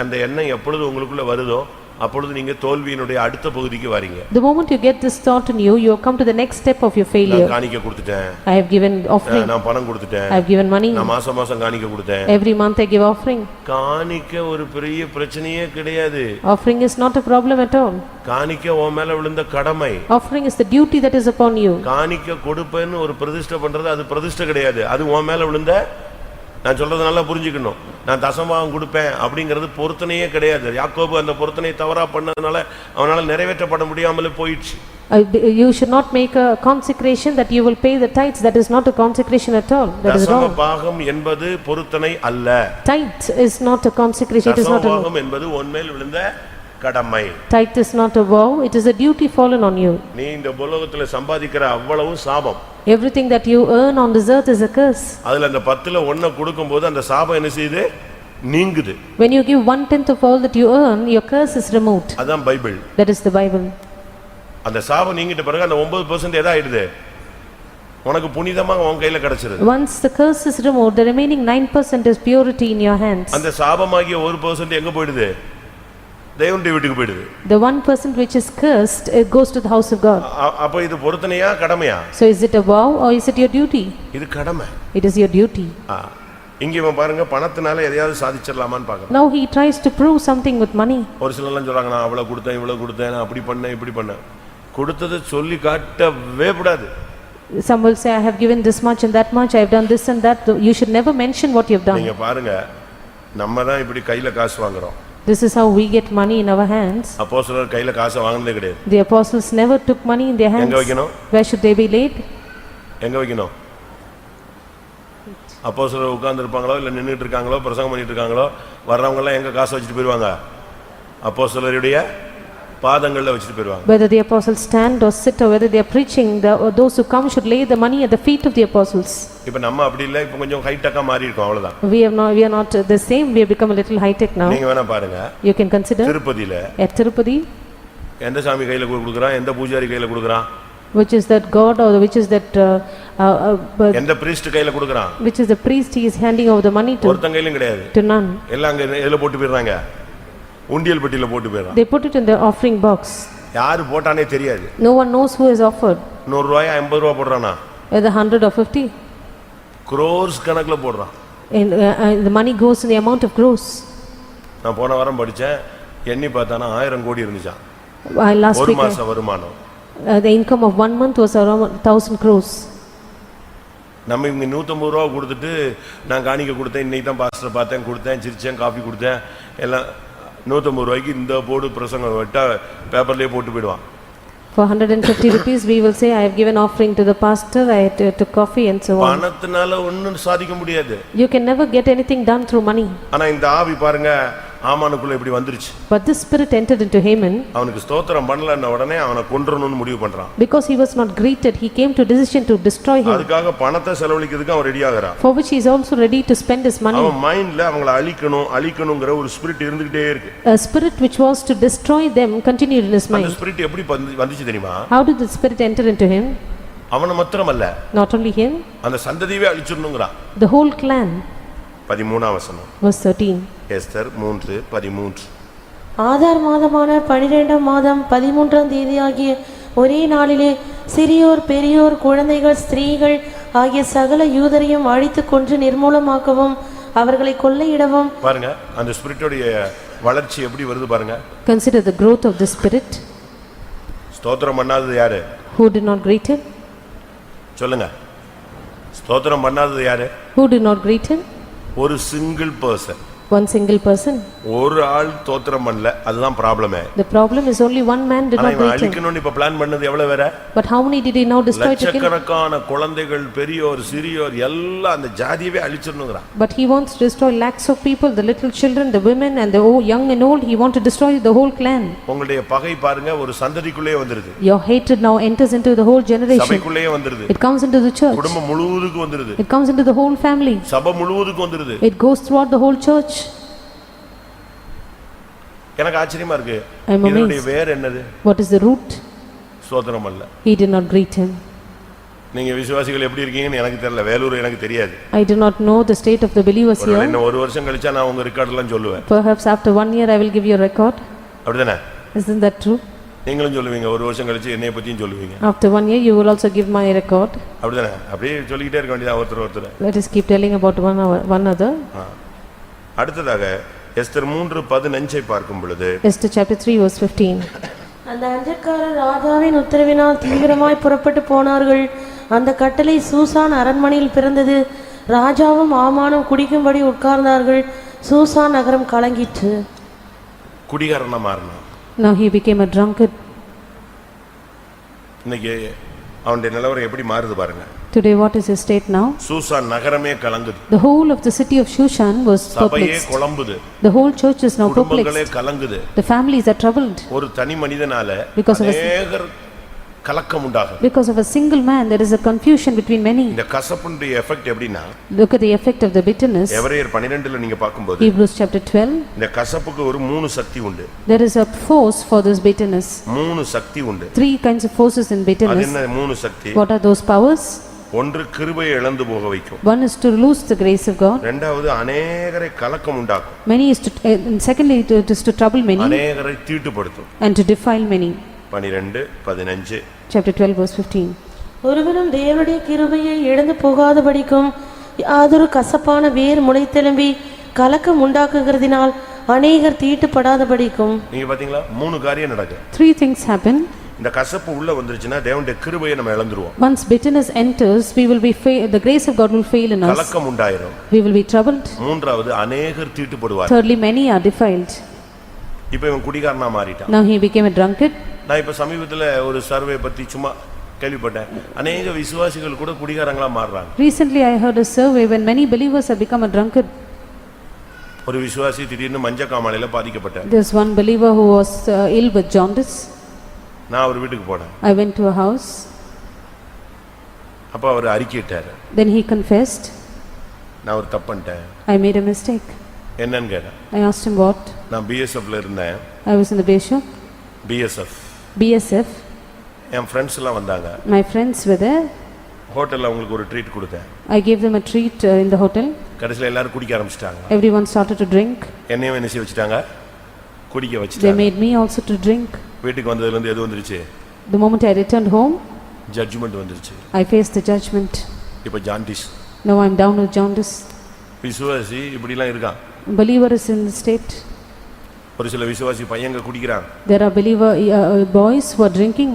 அந்த எண்ணம் எப்பொழுது உங்களுக்குள்ள வருதோ அப்பொழுது நீங்க தோல்வியினுடைய அடுத்த பகுதிக்கு வரீங்க. The moment you get this thought in you, you come to the next step of your failure. நான் காணிக்கை கொடுத்துட்டேன். I have given offering. நான் பணம் கொடுத்துட்டேன். I have given money. நான் மாசம் மாசம் காணிக்கை கொடுத்தேன். Every month I give offering. காணிக்கை ஒரு பெரிய பிரச்சனையே கிடையாது. Offering is not a problem at all. காணிக்கை உன் மேல விழுந்த கடமை. Offering is the duty that is upon you. காணிக்கை கொடுப்பேன்னு ஒரு பிரதிஷ்டை பண்றது அது பிரதிஷ்டை கிடையாது. அது உன் மேல விழுந்த, நான் சொல்றது நல்லா புரிஞ்சுக்கணும், நான் தசமபாகம் கொடுப்பேன் அப்படிங்கிறது பொருத்தனையே கிடையாது. யாக்கோபு அந்த பொருத்தனை தவறா பண்ணதுனால அவனால நிறைவேற்றப்பட முடியாமலே போயிடுச்சு. You should not make a consecration that you will pay the tithes. That is not a consecration at all. That is wrong. தசமபாகம் என்பது பொருத்தனை அல்ல. Tithe is not a consecration. It is not a தசமபாகம் என்பது உன்மேல் விழுந்த கடமை. Tithe is not a vow. It is a duty fallen on you. நீ இந்த உலகத்துல சம்பாதிக்கிற அவ்வளவு சாபம். Everything that you earn on this earth is a curse. அதுல அந்த 10ல 1 கொடுக்கும்போது அந்த சாபம் என்ன செய்யுது? நீங்குது. When you give 1/10 of all that you earn, your curse is removed. அதான் Bible. That is the Bible. அந்த சாபம் நீங்கிட்ட பிறகு அந்த 9% எதா ஆயிடுது? உனக்கு புனிதமாக உன் கையில கிடைச்சிருது. Once the curse is removed, the remaining 9% is purity in your hands. அந்த சாபமாகிய 1% எங்க போயிடுது? தேவனுடைய வீட்டுக்கு போயிடுது. The 1% which is cursed, it goes to the house of God. அப்ப இது பொருத்தனையா கடமையா? So is it a vow or is it your duty? இது கடமை. It is your duty. இங்க இவன் பாருங்க பணத்தினால எதையாவது சாதிச்சிடலாமான்னு பார்க்கறான். Now he tries to prove something with money. ஒரு சிலர் எல்லாம் சொல்றாங்க நான் அவ்வளவு கொடுத்தேன் இவ்வளவு கொடுத்தேன் நான் அப்படி பண்ணேன் இப்படி பண்ணேன். கொடுத்ததை சொல்லி காட்டவே கூடாது. Some will say I have given this much and that much, I have done this and that. You should never mention what you have done. நீங்க பாருங்க நம்ம தான் இப்படி கையில காசு வாங்குறோம். This is how we get money in our hands. அப்போஸ்தலர் கையில காசு வாங்குனதே கிடையாது. The apostles never took money in their hands. எங்க வைக்கணும்? Where should they be laid? எங்க வைக்கணும்? அப்போஸ்தலர் உட்கார்ந்து இருப்பாங்களோ இல்ல நின்னுட்டு இருக்காங்களோ பிரசங்கம் பண்ணிட்டு இருக்காங்களோ வர்றவங்க எல்லாம் எங்க காசு வச்சிட்டு போயிடுவாங்க? அப்போஸ்தலருடைய பாதங்கள்ல வச்சிட்டு போயிடுவாங்க. Whether the apostles stand or sit or whether they are preaching, those who come should lay the money at the feet of the apostles. இப்ப நம்ம அப்படி இல்ல, இப்ப கொஞ்சம் ஹை டெக்கா மாறி இருக்கோம் அவ்வளவுதான். We are not the same. We have become a little high tech now. நீங்க வேணா பாருங்க. You can consider திருப்பதியில at Tirupati, எந்த சாமி கையில கொடுக்கறான், எந்த பூஜாரி கையில கொடுக்கறான்? which is that god or which is that எந்த priest கையில கொடுக்கறான்? which is the priest he is handing over the money to? ஒருத்தன் கையிலும் கிடையாது. To none. எல்லாம் அங்க எதுல போட்டு போயிடுறாங்க? உண்டியல் பெட்டியில போட்டு போயிடுறான். They put it in the offering box. யாரு போட்டானே தெரியாது. No one knows who has offered. 100 ரூபாய் 50 ரூபாய் போடுறானா? Whether 100 or 50. crores கணக்குல போடுறான். And the money goes in the amount of crores. நான் போன வாரம் படிச்சேன், எண்ணி பார்த்தானா 1000 கோடி இருந்துச்சாம். Last ஒரு week மாச வருமானம். the income of 1 month was around 1000 crores. நம்ம இங்க 150 ரூபாய் கொடுத்துட்டு நான் காணிக்கை கொடுத்தேன், இன்னைக்கு தான் பாஸ்டர் பார்த்தேன், கொடுத்தேன், சிரிச்சேன், காபி கொடுத்தேன், எல்லாம் 150 ரூபாய்க்கு இந்த போர்டு பிரசங்கம் விட்டா பேப்பர்லயே போட்டு போயிடுவான். For 150 rupees, we will say, I have given offering to the pastor, I took coffee and so on. பணத்தினால ஒண்ணும் சாதிக்க முடியாது. You can never get anything done through money. ஆனா இந்த ஆவி பாருங்க ஆமானுக்குள்ள இப்படி வந்துருச்சு. But this spirit entered into Haman. அவனுக்கு ஸ்தோத்திரம் பண்ணலன்ன உடனே அவனை கொன்றணும்னு முடிவு பண்றான். Because he was not greeted, he came to decision to destroy him. அதுக்காக பணத்தை செலவழிக்கிறதுக்கு அவன் ready ஆகறான். For which he is also ready to spend his money. அவன் மைண்ட்ல அவங்களை அழிக்கணும்ங்கற ஒரு ஸ்பிரிட் இருந்துட்டே இருக்கு. A spirit which was to destroy them continued in his mind. அந்த ஸ்பிரிட் எப்படி வந்துச்சு தெரியுமா? How did the spirit enter into him? அவன மாத்திரமல்ல. Not only him. அந்த சந்ததியவே அழிச்சிரணும்ங்கறான். The whole clan. 13ஆம் வசனம். Verse 13. எஸ்தர் 3:13. ஆதார் மாதமான 12ஆம் மாதம் 13ஆம் தேதியாகிய ஒரே நாளிலே சிறியோர் பெரியோர் குழந்தைகள் ஸ்திரீகள் ஆகிய சகல யூதரையும் அழித்து கொன்று நிர்மூலமாக்கவும் அவர்களை கொள்ளையிடவும். பாருங்க அந்த ஸ்பிரிட்டோட வளர்ச்சி எப்படி வருது பாருங்க. Consider the growth of the spirit. ஸ்தோத்திரம் பண்ணாதது யாரு? Who did not greet him? சொல்லுங்க. ஸ்தோத்திரம் பண்ணாதது யாரு? Who did not greet him? ஒரு single person. One single person. ஒரு ஆள் ஸ்தோத்திரம் பண்ணல, அதுதான் ப்ராப்ளமே. The problem is only one man did not greet him. அழிக்கணும்னு இப்ப பிளான் பண்ணது எவ்வளவு வேற? But how many did he now destroy to kill? லட்சக்கணக்கான குழந்தைகள் பெரியோர் சிறியோர் எல்லாம் அந்த ஜாதியவே அழிச்சிரணும்ங்கறான். But he wants to destroy lakhs of people, the little children, the women and the young and old. He wants to destroy the whole clan. உங்களுடைய பகை பாருங்க ஒரு சந்ததிக்குள்ளே வந்துருது. Your hatred now enters into the whole generation. சபைக்குள்ளே வந்துருது. It comes into the church. குடும்பம் முழுவதுக்கு வந்துருது. It comes into the whole family. சபை முழுவதுக்கு வந்துருது. It goes throughout the whole church. எனக்கு ஆச்சரியமா இருக்கு. I'm amazed. இதனுடைய வேர் என்னது? What is the root? ஸ்தோத்திரம் அல்ல. He did not greet him. நீங்க விசுவாசிகள் எப்படி இருக்கீங்கன்னு எனக்கு தெரியல. வேலூர் எனக்கு தெரியாது. I do not know the state of the believers here. இன்னும் ஒரு வருஷம் கழிச்சா நான் உங்க ரெக்கார்ட் எல்லாம் சொல்லுவேன். Perhaps after 1 year I will give you a record. அப்படிதானே? Isn't that true? நீங்களும் சொல்லுவீங்க ஒரு வருஷம் கழிச்சு என்னைய பத்தியும் சொல்லுவீங்க. After 1 year you will also give my record. அப்படிதானே? அப்படியே சொல்லிக்கிட்டே இருக்க வேண்டியது ஒருத்தர். Let us keep telling about one another. அடுத்ததாக எஸ்தர் 3:15 பார்க்கும் பொழுது Esther chapter 3 verse 15. அந்த அஞ்சற்காரர் ராஜாவின் உத்தரவினால் தீவிரமாய் புறப்பட்டு போனார்கள். அந்த கட்டளை சூசான் அரண்மனையில் பிறந்தது. ராஜாவும் ஆமானும் குடிக்கும்படி உட்கார்ந்தார்கள். சூசான் நகரம் கலங்கிற்று. குடிகாரனா மாறினான். Now he became a drunkard. இன்னைக்கு அவனுடைய நிலவரம் எப்படி மாறுது பாருங்க. Today what is his state now? Shushan நகரமே கலங்குது. The whole of the city of Shushan was சபையே perplexed. குழம்புது. The whole church is now குடும்பங்களே perplexed. கலங்குது. The families are troubled. ஒரு தனி மனிதனால Because of அநேகர் கலக்கம் உண்டாகும். Because of a single man there is a confusion between many. இந்த கசப்புடைய effect எப்படின்னா Look at the effect of the bitterness. எபிரேயர் 12ல நீங்க பாக்கும்போது Hebrews chapter 12. இந்த கசப்புக்கு ஒரு 3 சக்தி உண்டு. There is a force for this bitterness. 3 சக்தி உண்டு. 3 kinds of forces in அது bitterness. என்ன 3 சக்தி? What are those powers? ஒன்று கிருபையை இழந்து போக வைக்கும். One is to lose the grace of God. இரண்டாவது அநேகரை கலக்கம் உண்டாக்கும். Many is to and secondly it is to trouble many அநேகரை தீட்டுப்படுத்தும். and to defile many. 12:15 Chapter 12 verse 15. ஒருவனும் தேவனுடைய கிருபையை இழந்து போகாதபடிக்கும் யாதொரு கசப்பான வேர் முளைத்தெழும்பி கலக்கம் உண்டாக்குகிறதினால் அநேகர் தீட்டுப்படாதபடிக்கும். நீங்க பாத்தீங்களா 3 காரியம் நடக்கும். 3 things happen. இந்த கசப்பு உள்ள வந்துருச்சுனா தேவனுடைய கிருபையை நம்ம இழந்துருவோம். Once bitterness enters we will be the grace of God will fail in us. கலக்கம் உண்டாயிரும். We will be troubled. மூன்றாவது அநேகர் தீட்டுப்படுவார். Thirdly many are defiled. இப்போ இவன் குடிகாரனா மாறிட்டான். Now he became a drunkard. நான் இப்ப சமீபத்துல ஒரு சர்வே பத்தி சும்மா கேள்விப்பட்டேன். அநேக விசுவாசிகள் கூட குடிகாரங்களா மாறுறாங்க. Recently I heard a survey when many believers have become a drunkard. ஒரு விசுவாசி திடீர்னு மஞ்சக்காமாலையில பாதிக்கப்பட்டார். There's one believer who was ill with jaundice. நான் அவர் வீட்டுக்கு போனேன். I went to a house. அப்ப அவர் அறிக்கையிட்டார். Then he confessed. நான் ஒரு தப்பு பண்ணிட்டேன். I made a mistake. என்னன்னு கேட்டேன். I asked him what. நான் BSFல இருந்தேன். I was in the bishop. BSF. N friends எல்லாம் வந்தாங்க. My friends were there. ஹோட்டல்ல அவங்களுக்கு ஒரு ட்ரீட் கொடுத்தேன். I gave them a treat in the hotel. கடைசில எல்லாரும் குடிக்க ஆரம்பிச்சிட்டாங்க. Everyone started to drink. என்னையும் என்ன செய்ய வச்சிட்டாங்க? குடிக்க They வச்சிட்டாங்க. made me also to drink. வீட்டுக்கு வந்ததுல இருந்து எது வந்துருச்சு? The moment I returned home, judgment வந்துருச்சு. I faced the judgment. இப்போ jaundice. Now I'm down with jaundice. விசுவாசி இப்படி எல்லாம் இருக்கான். Believer is in the state. ஒரு சில விசுவாசி பையங்க குடிக்கிறாங்க. There are believer boys who are drinking.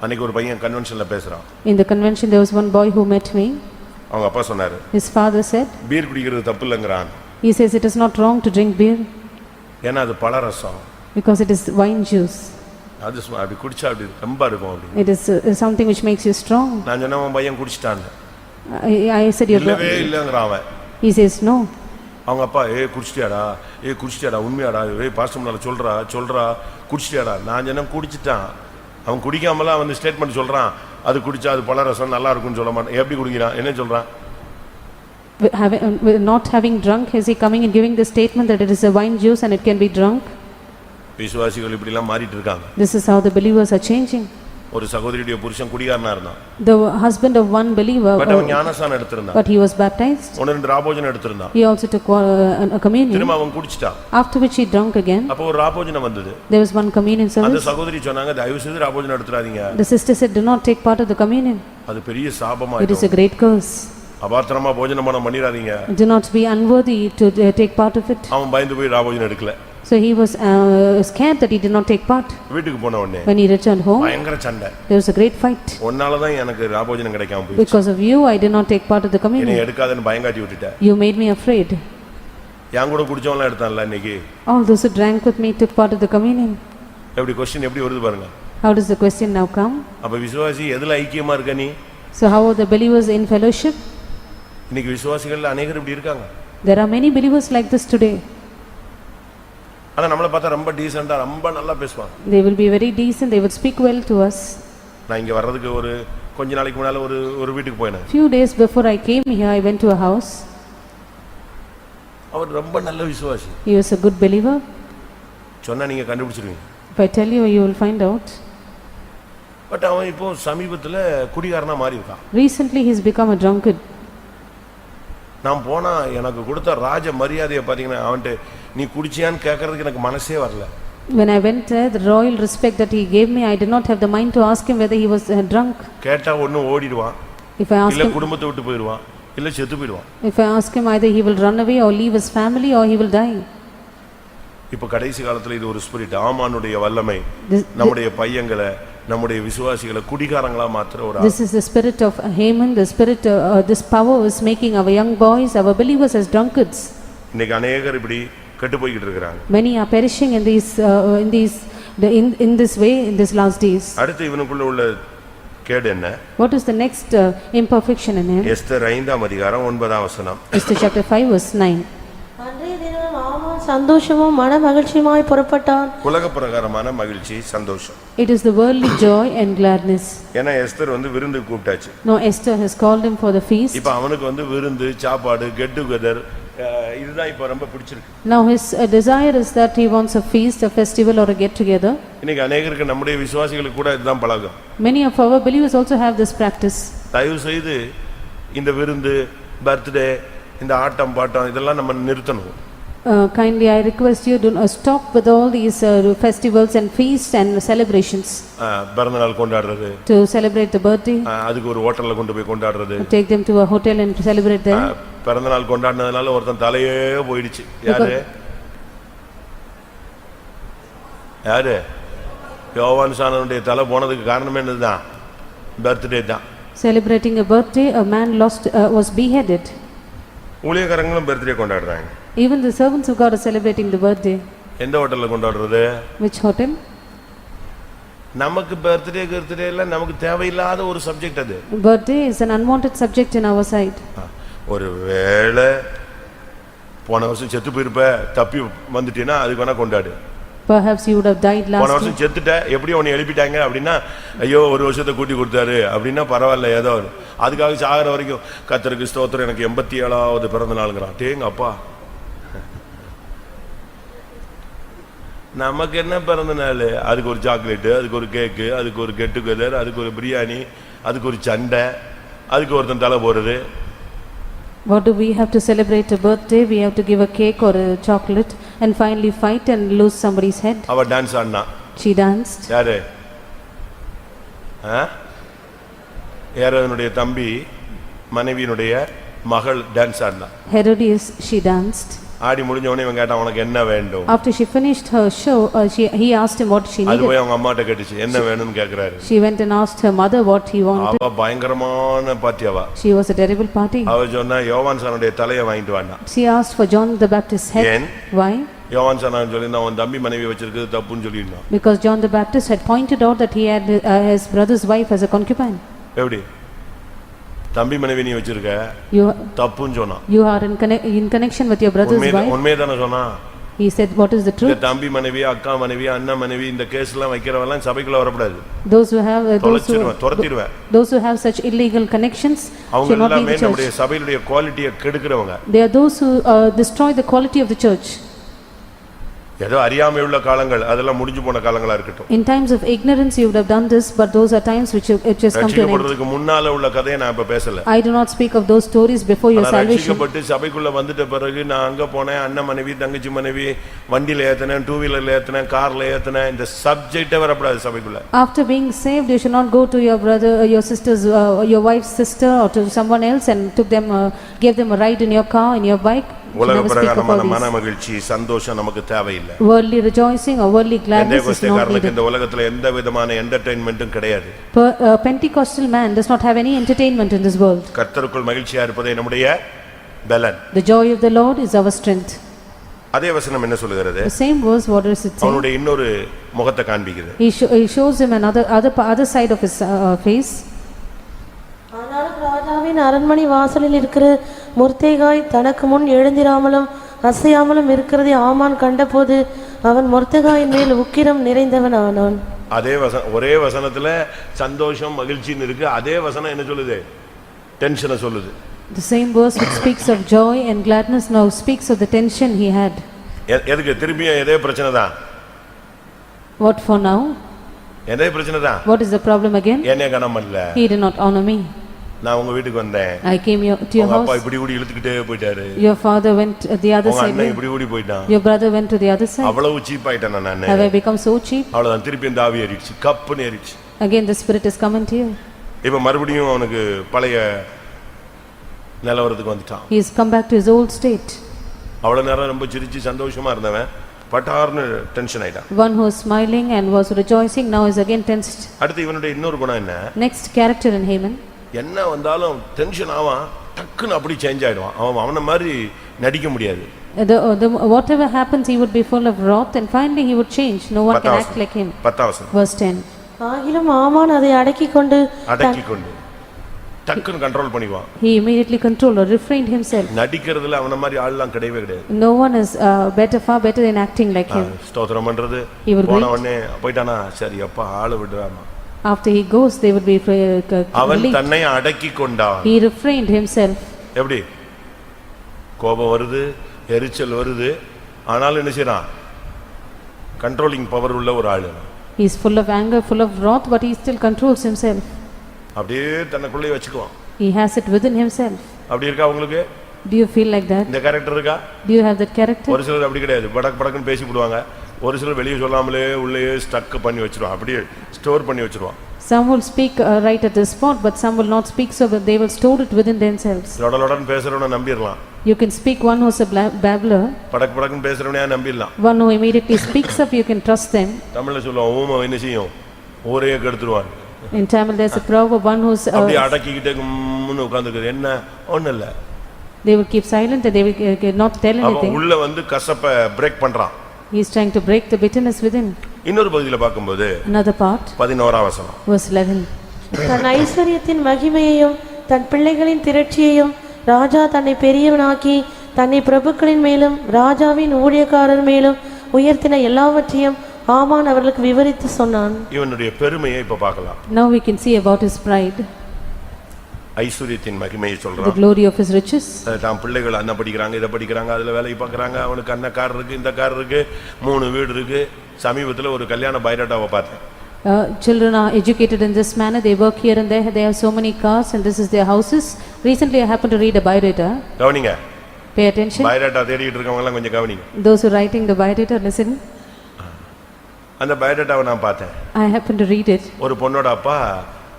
அன்னைக்கு ஒரு பையன் கன்வென்ஷன்ல பேசுறான். In the convention there was one boy who met me. அவங்க அப்பா சொன்னாரு. His father said. பீர் குடிக்கிறது தப்பு இல்லங்கறான். He says it is not wrong to drink beer. ஏன்னா அது பழரசம். Because it is wine juice. அது அப்படி குடிச்சா அப்படி ரொம்ப இருக்கும் அப்படி. It is something which makes you strong. நான் சொன்ன உன் பையன் குடிச்சிட்டான்னு. I said your இல்லவே இல்லங்கறான் அவன். He says no. அவங்க அப்பா குடிச்சிட்டியாடா உண்மையாடா பாஸ்டர் முன்னால சொல்றா குடிச்சிட்டியாடா. நான் சொன்ன குடிச்சிட்டான். அவன் குடிக்காமலாம் வந்து ஸ்டேட்மெண்ட் சொல்றான், அது குடிச்சா அது பழரசம் நல்லா இருக்கும்னு சொல்ல மாட்டான். எப்படி குடிக்கிறான், என்ன சொல்றான்? Not having drunk, is he coming and giving the statement that it is a wine juice and it can be drunk? விசுவாசிகள் இப்படி எல்லாம் மாறிட்டு இருக்காங்க. This is how the believers are changing. ஒரு சகோதரியுடைய புருஷன் குடிகாரனா இருந்தான். The husband of one believer, but அவன் ஞானஸ்நானம் எடுத்திருந்தான். but he was baptized. ஒன்னு ரெண்டு ராபோஜனம் எடுத்திருந்தான். He also took a communion. திரும்ப அவன் குடிச்சிட்டான். After which he drank again. அப்போ ஒரு ராபோஜனம் வந்தது. There was one communion service. அந்த சகோதரி சொன்னாங்க, தயவு செய்து ராபோஜனம் எடுத்துறாதீங்க. The sister said, do not take part of the communion. அது பெரிய சாபமா It is a great curse. அபாத்திரமா போஜனம் பண்ணிராதீங்க. Do not be unworthy to take part of it. அவன் பயந்து போய் ராபோஜனம் எடுக்கல. So he was scared that he did not take part. வீட்டுக்கு போன உடனே When he returned home, பயங்கர சண்டை. there was a great fight. ஒன்னால தான் எனக்கு ராபோஜனம் கிடைக்காம போயிடுச்சு. Because of you I did not take part of the என்னை communion. எடுக்காதன்னு பயங்காட்டி விட்டுட்ட. You made me afraid. யான் கூட குடிச்சவன்லாம் எடுத்தான்ல இன்னைக்கு. All those who drank with me took part of the communion. எப்படி क्वेश्चन எப்படி வருது பாருங்க. How does the question now come? அப்ப விசுவாசி எதுல ஐக்கியமா இருக்க நீ? So how are the believers in fellowship? இன்னைக்கு விசுவாசிகள் அநேகர் இப்படி இருக்காங்க. There are many believers like this today. ஆனா நம்மள பார்த்தா ரொம்ப டீசன்ட்டா ரொம்ப நல்லா பேசுவாங்க. They will be very decent, they will speak well to us. நான் இங்க வர்றதுக்கு ஒரு கொஞ்ச நாளைக்கு முன்னால ஒரு வீட்டுக்கு போனேன். Few days before I came here, I went to a house. அவர் ரொம்ப நல்ல விசுவாசி. He was a good believer. சொன்னா நீங்க கண்டுபிடிச்சிருவீங்க. If I tell you, you will find out. But அவன் இப்போ சமீபத்துல குடிகாரனா மாறி இருக்கான். Recently he has become a drunkard. நான் போனா எனக்கு கொடுத்த ராஜ மரியாதையை பாத்தீங்கன்னா அவன்கிட்ட நீ குடிச்சியான்னு கேட்கறதுக்கு எனக்கு மனசே வரல. When I went there, the royal respect that he gave me, I did not have the mind to ask him whether he was drunk. கேட்டா ஒண்ணு ஓடிடுவான். If I ask இல்ல him, குடும்பத்தை விட்டு போயிடுவான், இல்ல செத்து போயிடுவான். if I ask him, either he will run away or leave his family or he will die. இப்ப கடைசி காலத்துல இது ஒரு ஸ்பிரிட், ஆமானுடைய வல்லமை நம்முடைய பையங்களை நம்முடைய விசுவாசிகளை குடிகாரங்களா மாத்துற ஒரு This is the spirit of Haman. The spirit, this power is making our young boys, our believers as drunkards. இன்னைக்கு அநேகர் இப்படி கெட்டு போய்கிட்டு இருக்காங்க. Many are perishing in this way in these last days. அடுத்து இவனுக்குள்ள உள்ள கேடு என்ன? What is the next imperfection in him? Esther 5ஆம் அதிகாரம் 9ஆம் வசனம். Esther chapter 5 verse 9. அன்றைய தினம் ஆமான் சந்தோஷமும் மன மகிழ்ச்சியுமாய் புறப்பட்டான். உலக பிரகாரமான மகிழ்ச்சி, சந்தோஷம். It is the worldly joy and gladness. ஏன்னா எஸ்தர் விருந்துக்கு கூப்பிட்டாச்சு. Now Esther has called him for the feast. இப்ப அவனுக்கு விருந்து, சாப்பாடு, கெட் டுகெதர் இதுதான் இப்ப ரொம்ப பிடிச்சிருக்கு. Now his desire is that he wants a feast, a festival or a get together. இன்னைக்கு அநேகருக்கு நம்முடைய விசுவாசிகளுக்கு கூட இதுதான் பழக்கம். Many of our believers also have this practice. தயவு செய்து இந்த விருந்து, பர்த்டே, இந்த ஆட்டம் பாட்டம் இதெல்லாம் நம்ம நிறுத்தணும். Kindly I request you do stop with all these festivals and feasts and celebrations. பிறந்த நாள் கொண்டாடுறது, To celebrate the birthday, அதுக்கு ஒரு ஹோட்டல்ல கொண்டு போய் கொண்டாடுறது, take them to a hotel and celebrate there. பிறந்த நாள் கொண்டாடினதுனால ஒருத்தன் தலையே போயிடுச்சு. யாரு? யோவான் சானனுடைய தலை போனதுக்கு காரணமே என்னதுதான்? பர்த்டே தான். Celebrating a birthday, a man was beheaded. ஊழியக்காரங்களும் பர்த்டே கொண்டாடுறாங்க. Even the servants of God are celebrating the birthday. எந்த ஹோட்டல்ல கொண்டாடுறது? Which hotel? நமக்கு பர்த்டே எல்லாம் நமக்கு தேவையில்லாத ஒரு சப்ஜெக்ட் அது. Birthday is an unwanted subject in our side. ஒரு வேளை போன வருஷம் செத்து போயிருப்ப, தப்பி வந்துட்டீன்னா அதுக்கு வேணா கொண்டாடு. Perhaps you would have died last போன year. வருஷம் செத்துட்ட, எப்படியும் உன்னை எழுப்பிட்டாங்க அப்படின்னா, ஐயோ ஒரு வருஷத்தை கூட்டி கொடுத்தாரு அப்படின்னா பரவாயில்ல, ஏதோ அதுக்காக சாகிற வரைக்கும் கர்த்தருக்கு ஸ்தோத்திரம் எனக்கு 87வது பிறந்த நாளுங்கிறான். டேங்க அப்பா, நமக்கு என்ன பிறந்த நாள்? அதுக்கு ஒரு சாக்லேட்டு, அதுக்கு ஒரு கேக்கு, அதுக்கு ஒரு கெட் டுகெதர், அதுக்கு ஒரு பிரியாணி, அதுக்கு ஒரு சண்டை, அதுக்கு ஒருத்தன் தலை போடுறது. What do we have to celebrate a birthday? We have to give a cake or a chocolate and finally fight and lose somebody's head. அவ டான்ஸ் ஆடினா. She danced. யாரு? ஏரோதனுடைய தம்பி மனைவியினுடைய மகள் டான்ஸ் ஆடினா. Herodias, she danced. ஆடி முடிஞ்ச உடனே இவன் கேட்டான், உனக்கு என்ன வேண்டும்? After she finished her show, he asked him what she அது needed. போய் அவங்க அம்மாட்ட கேட்டுச்சு, என்ன வேணும்னு கேக்குறாரு. She went and asked her mother what he wanted. அவ பயங்கரமான பார்ட்டி அவ. She was a terrible party. அவ சொன்னா யோவான் சானுடைய தலையை வாங்கிட்டு வாண்டா. She asked for John the Baptist's head. ஏன்? Why? யோவான் சொன்னான்னு சொல்லி அவன் தம்பி மனைவி வச்சிருக்கிறது தப்புன்னு சொல்லியிருந்தான். Because John the Baptist had pointed out that he had his brother's wife as a concubine. எப்படி தம்பி மனைவி நீ வச்சிருக்க You தப்புன்னு சொன்னான். you are in connection with your brother's wife. உண்மையதானே சொன்னா? He said, what is the இந்த truth? தம்பி மனைவி அக்கா மனைவி அண்ணன் மனைவி இந்த கேஸ்லாம் வைக்கிறவெல்லாம் சபைக்குள்ள வரக்கூடாது. Those who have துரத்திடுவேன். those who have such illegal connections should not be in the church. நம்முடைய சபையுடைய குவாலிட்டியை கெடுக்கிறவங்க. They are those who destroy the quality of the church. ஏதோ அறியாமை உள்ள காலங்கள் அதெல்லாம் முடிஞ்சு போன காலங்களா இருக்கட்டும். In times of ignorance you would have done this, but those are times which it has come to an end. ரட்சிக்கப்படுறதுக்கு முன்னால உள்ள கதையை நான் இப்ப பேசல. I do not speak of those stories before your salvation. ரட்சிக்கப்பட்டு சபைக்குள்ள வந்துட்ட பிறகு நான் அங்க போனேன், அண்ணன் மனைவி தங்கச்சி மனைவி வண்டியில ஏத்துனேன், டூ வீலர்ல ஏத்துனேன், கார்ல ஏத்துனேன், இந்த சப்ஜெக்டே வரக்கூடாது சபைக்குள்ள. After being saved you should not go to your brother, your sister's, your wife's sister or to someone else and took them, gave them a ride in your car, in your bike. உலக பிரகாரமான மனமகிழ்ச்சி சந்தோஷம் நமக்கு தேவையில்லை. Worldly rejoicing or worldly gladness is not needed. இந்த உலகத்துல எந்த விதமான என்டர்டெயின்மென்ட்டும் கிடையாது. Pentecostal man does not have any entertainment in this world. கர்த்தருக்குள் மகிழ்ச்சியா இருப்பதே நம்முடைய பலன். The joy of the Lord is our strength. அதே வசனம் என்ன சொல்லுகிறது? The same verse, what does it say? அவனுடைய இன்னொரு முகத்தை காண்பிக்குது. He shows him other side of his face. ஆனாலும் ராஜாவின் அரண்மனை வாசலில் இருக்கிற மொர்தெகாய் தனக்கு முன் எழுந்திராமலும் அசையாமலும் இருக்கிறதை ஆமான் கண்டபோது அவன் மொர்தெகாயின் மேல் உக்கிரம் நிறைந்தவன் ஆனான். அதே ஒரே வசனத்துல சந்தோஷம் மகிழ்ச்சின்னு இருக்கு. அதே வசனம் என்ன சொல்லுது? டென்ஷனை சொல்லுது. The same verse which speaks of joy and gladness now speaks of the tension he had. எதுக்கு திரும்பியும் இதே பிரச்சனை தான்? What for now? இதே பிரச்சனை தான். What is the problem again? என்னைய கனம் பண்ணல. He did not honor me. நான் உங்க வீட்டுக்கு வந்தேன். I came to your house. அப்பா இப்படி இப்படி இழுத்துக்கிட்டே போயிட்டாரு. Your father went the other side. அண்ணன் இப்படி இப்படி போயிட்டான். Your brother went to the other side. அவ்வளவு சீப் ஆயிட்டானா நான்? Have I become so cheap? அவ்வளவுதான் திருப்பி இந்த ஆவி ஏறிடுச்சு, கப்புன்னு ஏறிடுச்சு. Again the spirit is coming to you. இப்ப மறுபடியும் அவனுக்கு பழைய நிலவரத்துக்கு வந்துட்டான். He has come back to his old state. அவ்வளவு நேரம் ரொம்ப சிரிச்சு சந்தோஷமா இருந்தவன் பட்டார்னு டென்ஷன் ஆயிட்டான். One who was smiling and was rejoicing now is again tensed. அடுத்து இவனுடைய இன்னொரு குணம் என்ன? Next character in Haman. என்ன வந்தாலும் டென்ஷன் ஆவான், டக்குன்னு அப்படி சேஞ்ச் ஆயிடுவான். அவன மாதிரி நடிக்க முடியாது. Whatever happens he would be full of wrath and finally he would change. No one can act like him. 10th Verse 10. ஆகிலும் ஆமான் அதை அடக்கிக்கொண்டு டக்குன்னு கண்ட்ரோல் பண்ணிடுவான். He immediately controlled or refrained himself. நடிக்கிறதுல அவன மாதிரி ஆள்லாம் கிடையவே கிடையாது. No one is far better in acting like him. ஸ்தோத்திரம் பண்றது போன உடனே போய்ட்டானா சரி அப்பா ஆளு விடுறாமா. After he goes they would be அவன் தன்னை அடக்கிக் கொண்டான். He refrained himself. எப்படி? கோபம் வருது, எரிச்சல் வருது, ஆனாலும் என்ன செய்றான்? கண்ட்ரோலிங் பவர் உள்ள ஒரு ஆளு. He is full of anger, full of wrath, but he still controls himself. அப்படியே தனக்குள்ளே வச்சுக்குவான். He has it within himself. அப்படி இருக்கா உங்களுக்கு? Do you feel like that? இந்த கேரக்டர் இருக்கா? Do you have that character? ஒரு சிலர் அப்படி கிடையாது, படக் படக்குன்னு பேசி விடுவாங்க. ஒரு சிலர் வெளியே சொல்லாமலே உள்ளே ஸ்டக் பண்ணி வச்சிருவான், அப்படியே ஸ்டோர் பண்ணி வச்சிருவான். Some will speak right at the spot, but some will not speak, so they will store it within themselves. லொடலொடன் பேசுறவனை நம்பிரலாம். You can speak one who is a babbler. படக் படக்குன்னு பேசுறவனையா நம்பிரலாம். One who immediately speaks up, you can trust them. தமிழ்ல சொல்லுவான் ஊமை என்ன செய்யும்? ஊரையே கெடுத்துருவான். In Tamil there's a proverb, one who's அப்படியே அடக்கிக்கிட்டே கும்முன்னு உட்கார்ந்திருக்குது. என்ன ஒண்ணு இல்ல. They will keep silent and they will not tell anything. அவன் உள்ள வந்து கசப்பை பிரேக் பண்றான். He is trying to break the bitterness within. இன்னொரு பகுதியில பாக்கும்போது Another part, 11th வசனம். verse 11. தன் ஐஸ்வரியத்தின் மகிமையையும் தன் பிள்ளைகளின் திரட்சியையும் ராஜா தன்னை பெரியவனாக்கி தன்னை பிரபுக்களின் மேலும் ராஜாவின் ஊழியக்காரர் மேலும் உயர்த்தின எல்லாவற்றையும் ஆமான் அவர்களுக்கு விவரித்து சொன்னான். இவனுடைய பெருமையை இப்ப பார்க்கலாம். Now we can see about his pride. ஐஸ்வரியத்தின் மகிமையை The சொல்றான். glory of his riches. தான் பிள்ளைகள் அண்ணன் படிக்கிறாங்க, இதை படிக்கிறாங்க, அதுல வேலையை பார்க்கறாங்க, அவனுக்கு அண்ணன் கார் இருக்கு, இந்த கார் இருக்கு, 3 வீடு இருக்கு. சமீபத்துல ஒரு கல்யாண பைராட்டாவை பார்த்தேன். Children are educated in this manner, they work here and there, they have so many cars and this is their houses. Recently I happened to read a biodata. கவனிங்க. Pay attention. பைராட்டா தேடிட்டு இருக்கவங்க எல்லாம் கொஞ்சம் கவனிங்க. Those who are writing the biodata, listen. அந்த பைராட்டாவை நான் பார்த்தேன். I happened to read it. ஒரு பொண்ணோட அப்பா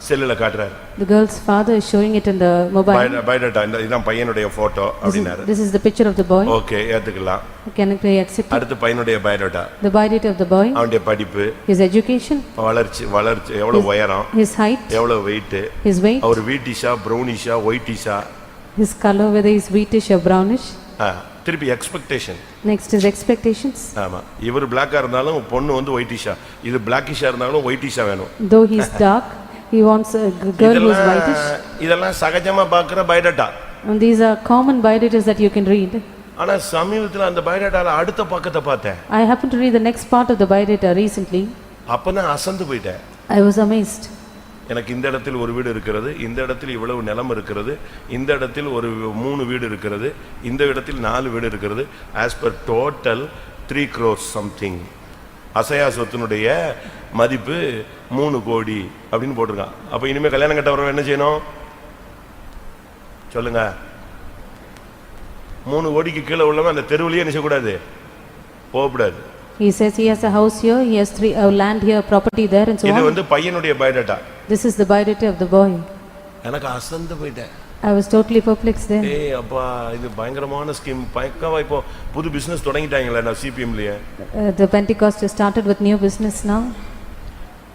செல்லுல காட்டுறாரு. The girl's father is showing it in the mobile. பைராட்டா இதான் பையனுடைய போட்டோ அப்படினாரு. This is the picture of the boy. Okay, ஏத்துக்கலாம். Can I accept it? அடுத்து பையனுடைய பைராட்டா. The biodata of the boy. அவனுடைய படிப்பு, His education, வளர்ச்சி எவ்வளவு உயரம், his height, எவ்வளவு வெயிட், his weight, அவர் வீட்டிஷா, ப்ரௌனிஷா, ஒயிட்டிஷா, his color, whether he is wheatish or brownish. திருப்பி எக்ஸ்பெக்டேஷன். Next is expectations. ஆமா, இவர் பிளாக்கா இருந்தாலும் பொண்ணு வந்து ஒயிட்டிஷா, இது பிளாக்கிஷா இருந்தாலும் ஒயிட்டிஷா வேணும். Though he is dark, he wants a girl who is whitish. இதெல்லாம் சகஜமா பார்க்கிற biodata. And these are common biodatas that you can read. ஆனா சமீபத்துல அந்த பயோடேட்டால அடுத்த பக்கத்தை பார்த்தேன். I happened to read the next part of the biodata recently. அப்பதான் அசந்து போயிட்டேன். I was amazed. எனக்கு இந்த இடத்தில் ஒரு வீடு இருக்கிறது, இந்த இடத்தில் இவ்வளவு நிலம் இருக்கிறது, இந்த இடத்தில் ஒரு 3 வீடு இருக்கிறது, இந்த இடத்தில் 4 வீடு இருக்கிறது. As per total 3 crores something. அசையா சொத்தினுடைய மதிப்பு 3 கோடி அப்படின்னு போட்டிருக்கான். அப்ப இனிமே கல்யாணம் கட்டவரவன் என்ன செய்யணும் சொல்லுங்க? 3 கோடிக்கு கீழே உள்ளவன் அந்த தெருவிலேயே என்ன செய்யக்கூடாது, போகக்கூடாது. He says he has a house here, he has land here, property there and so இது on. வந்து பையனுடைய biodata. This is the biodata of the boy. எனக்கு அசந்து போயிட்டேன். I was totally perplexed there. ஏய் அப்பா, இது பயங்கரமான ஸ்கீம். பயங்கரமா இப்போ புது பிசினஸ் தொடங்கிட்டாங்களே நான் சிபிஎம்லயே. The Pentecost has started with new business now.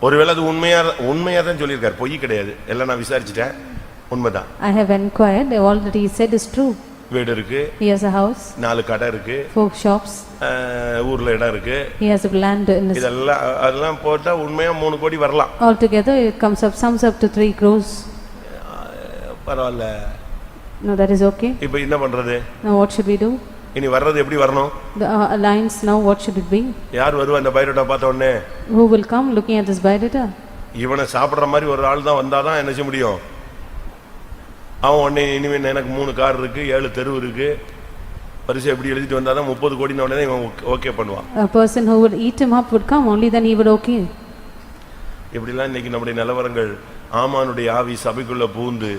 ஒருவேளை அது உண்மையா தான் சொல்லியிருக்காரு, பொய் கிடையாது. எல்லாம் நான் விசாரிச்சிட்டேன், உண்மைதான். I have inquired, all that he said is true. வீடு இருக்கு, He has a house, 4 கடை இருக்கு, 4 shops, ஊர்ல இடம் இருக்கு. he has a land in his. அதெல்லாம் போட்டா உண்மையா 3 கோடி வரலாம். Altogether it sums up to 3 crores. பரவாயில்ல. No, that is okay. இப்போ என்ன பண்றது? Now what should we do? இனி வர்றது எப்படி வரணும்? The alliance now, what should it be? யார் வருவா இந்த பயோடேட்டா பார்த்த உடனே? Who will come looking at this biodata? இவனை சாப்பிடுற மாதிரி ஒரு ஆள் தான் வந்தாதான் என்ன செய்ய முடியும். அவன் உடனே இனிமே எனக்கு 3 கார் இருக்கு, 7 தெரு இருக்கு, பரிசு எப்படி எழுதிட்டு வந்தாதான் 30 கோடின்னு உடனே இவன் ஓகே பண்ணுவான். A person who would eat him up would come, only then he would okay. இப்படிலாம் இன்னைக்கு நம்முடைய நிலவரங்கள். ஆமானுடைய ஆவி சபைக்குள்ள பூந்து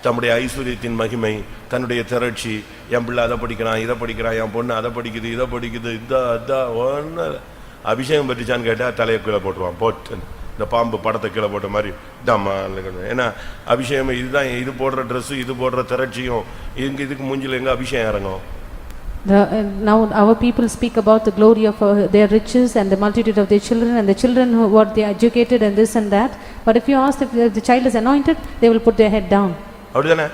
தம்முடைய ஐஸ்வர்யத்தின் மகிமை, தன்னுடைய திரட்சி, என் பிள்ளை அதை படிக்கிறான், இதை படிக்கிறான், என் பொண்ணு அதை படிக்குது, இதை படிக்குது, இதான் ஒன்று அபிஷேகம் பற்றிச்சான்னு கேட்டால் தலையை கீழே போட்டுருவான். போட்டு இந்த பாம்பு படத்தை கீழே போட்ட மாதிரி தம்மா. ஏன்னா அபிஷேகம் இதுதான், இது போடுற ட்ரெஸ்ஸு, இது போடுற திரட்சியும், இதுக்கு மூஞ்சில் எங்கே அபிஷேகம் இறங்கும்? Now our people speak about the glory of their riches and the multitude of their children, and the children who what they are educated and this and that. But if you ask if the child is anointed, they will put their head down. அப்படிதானே?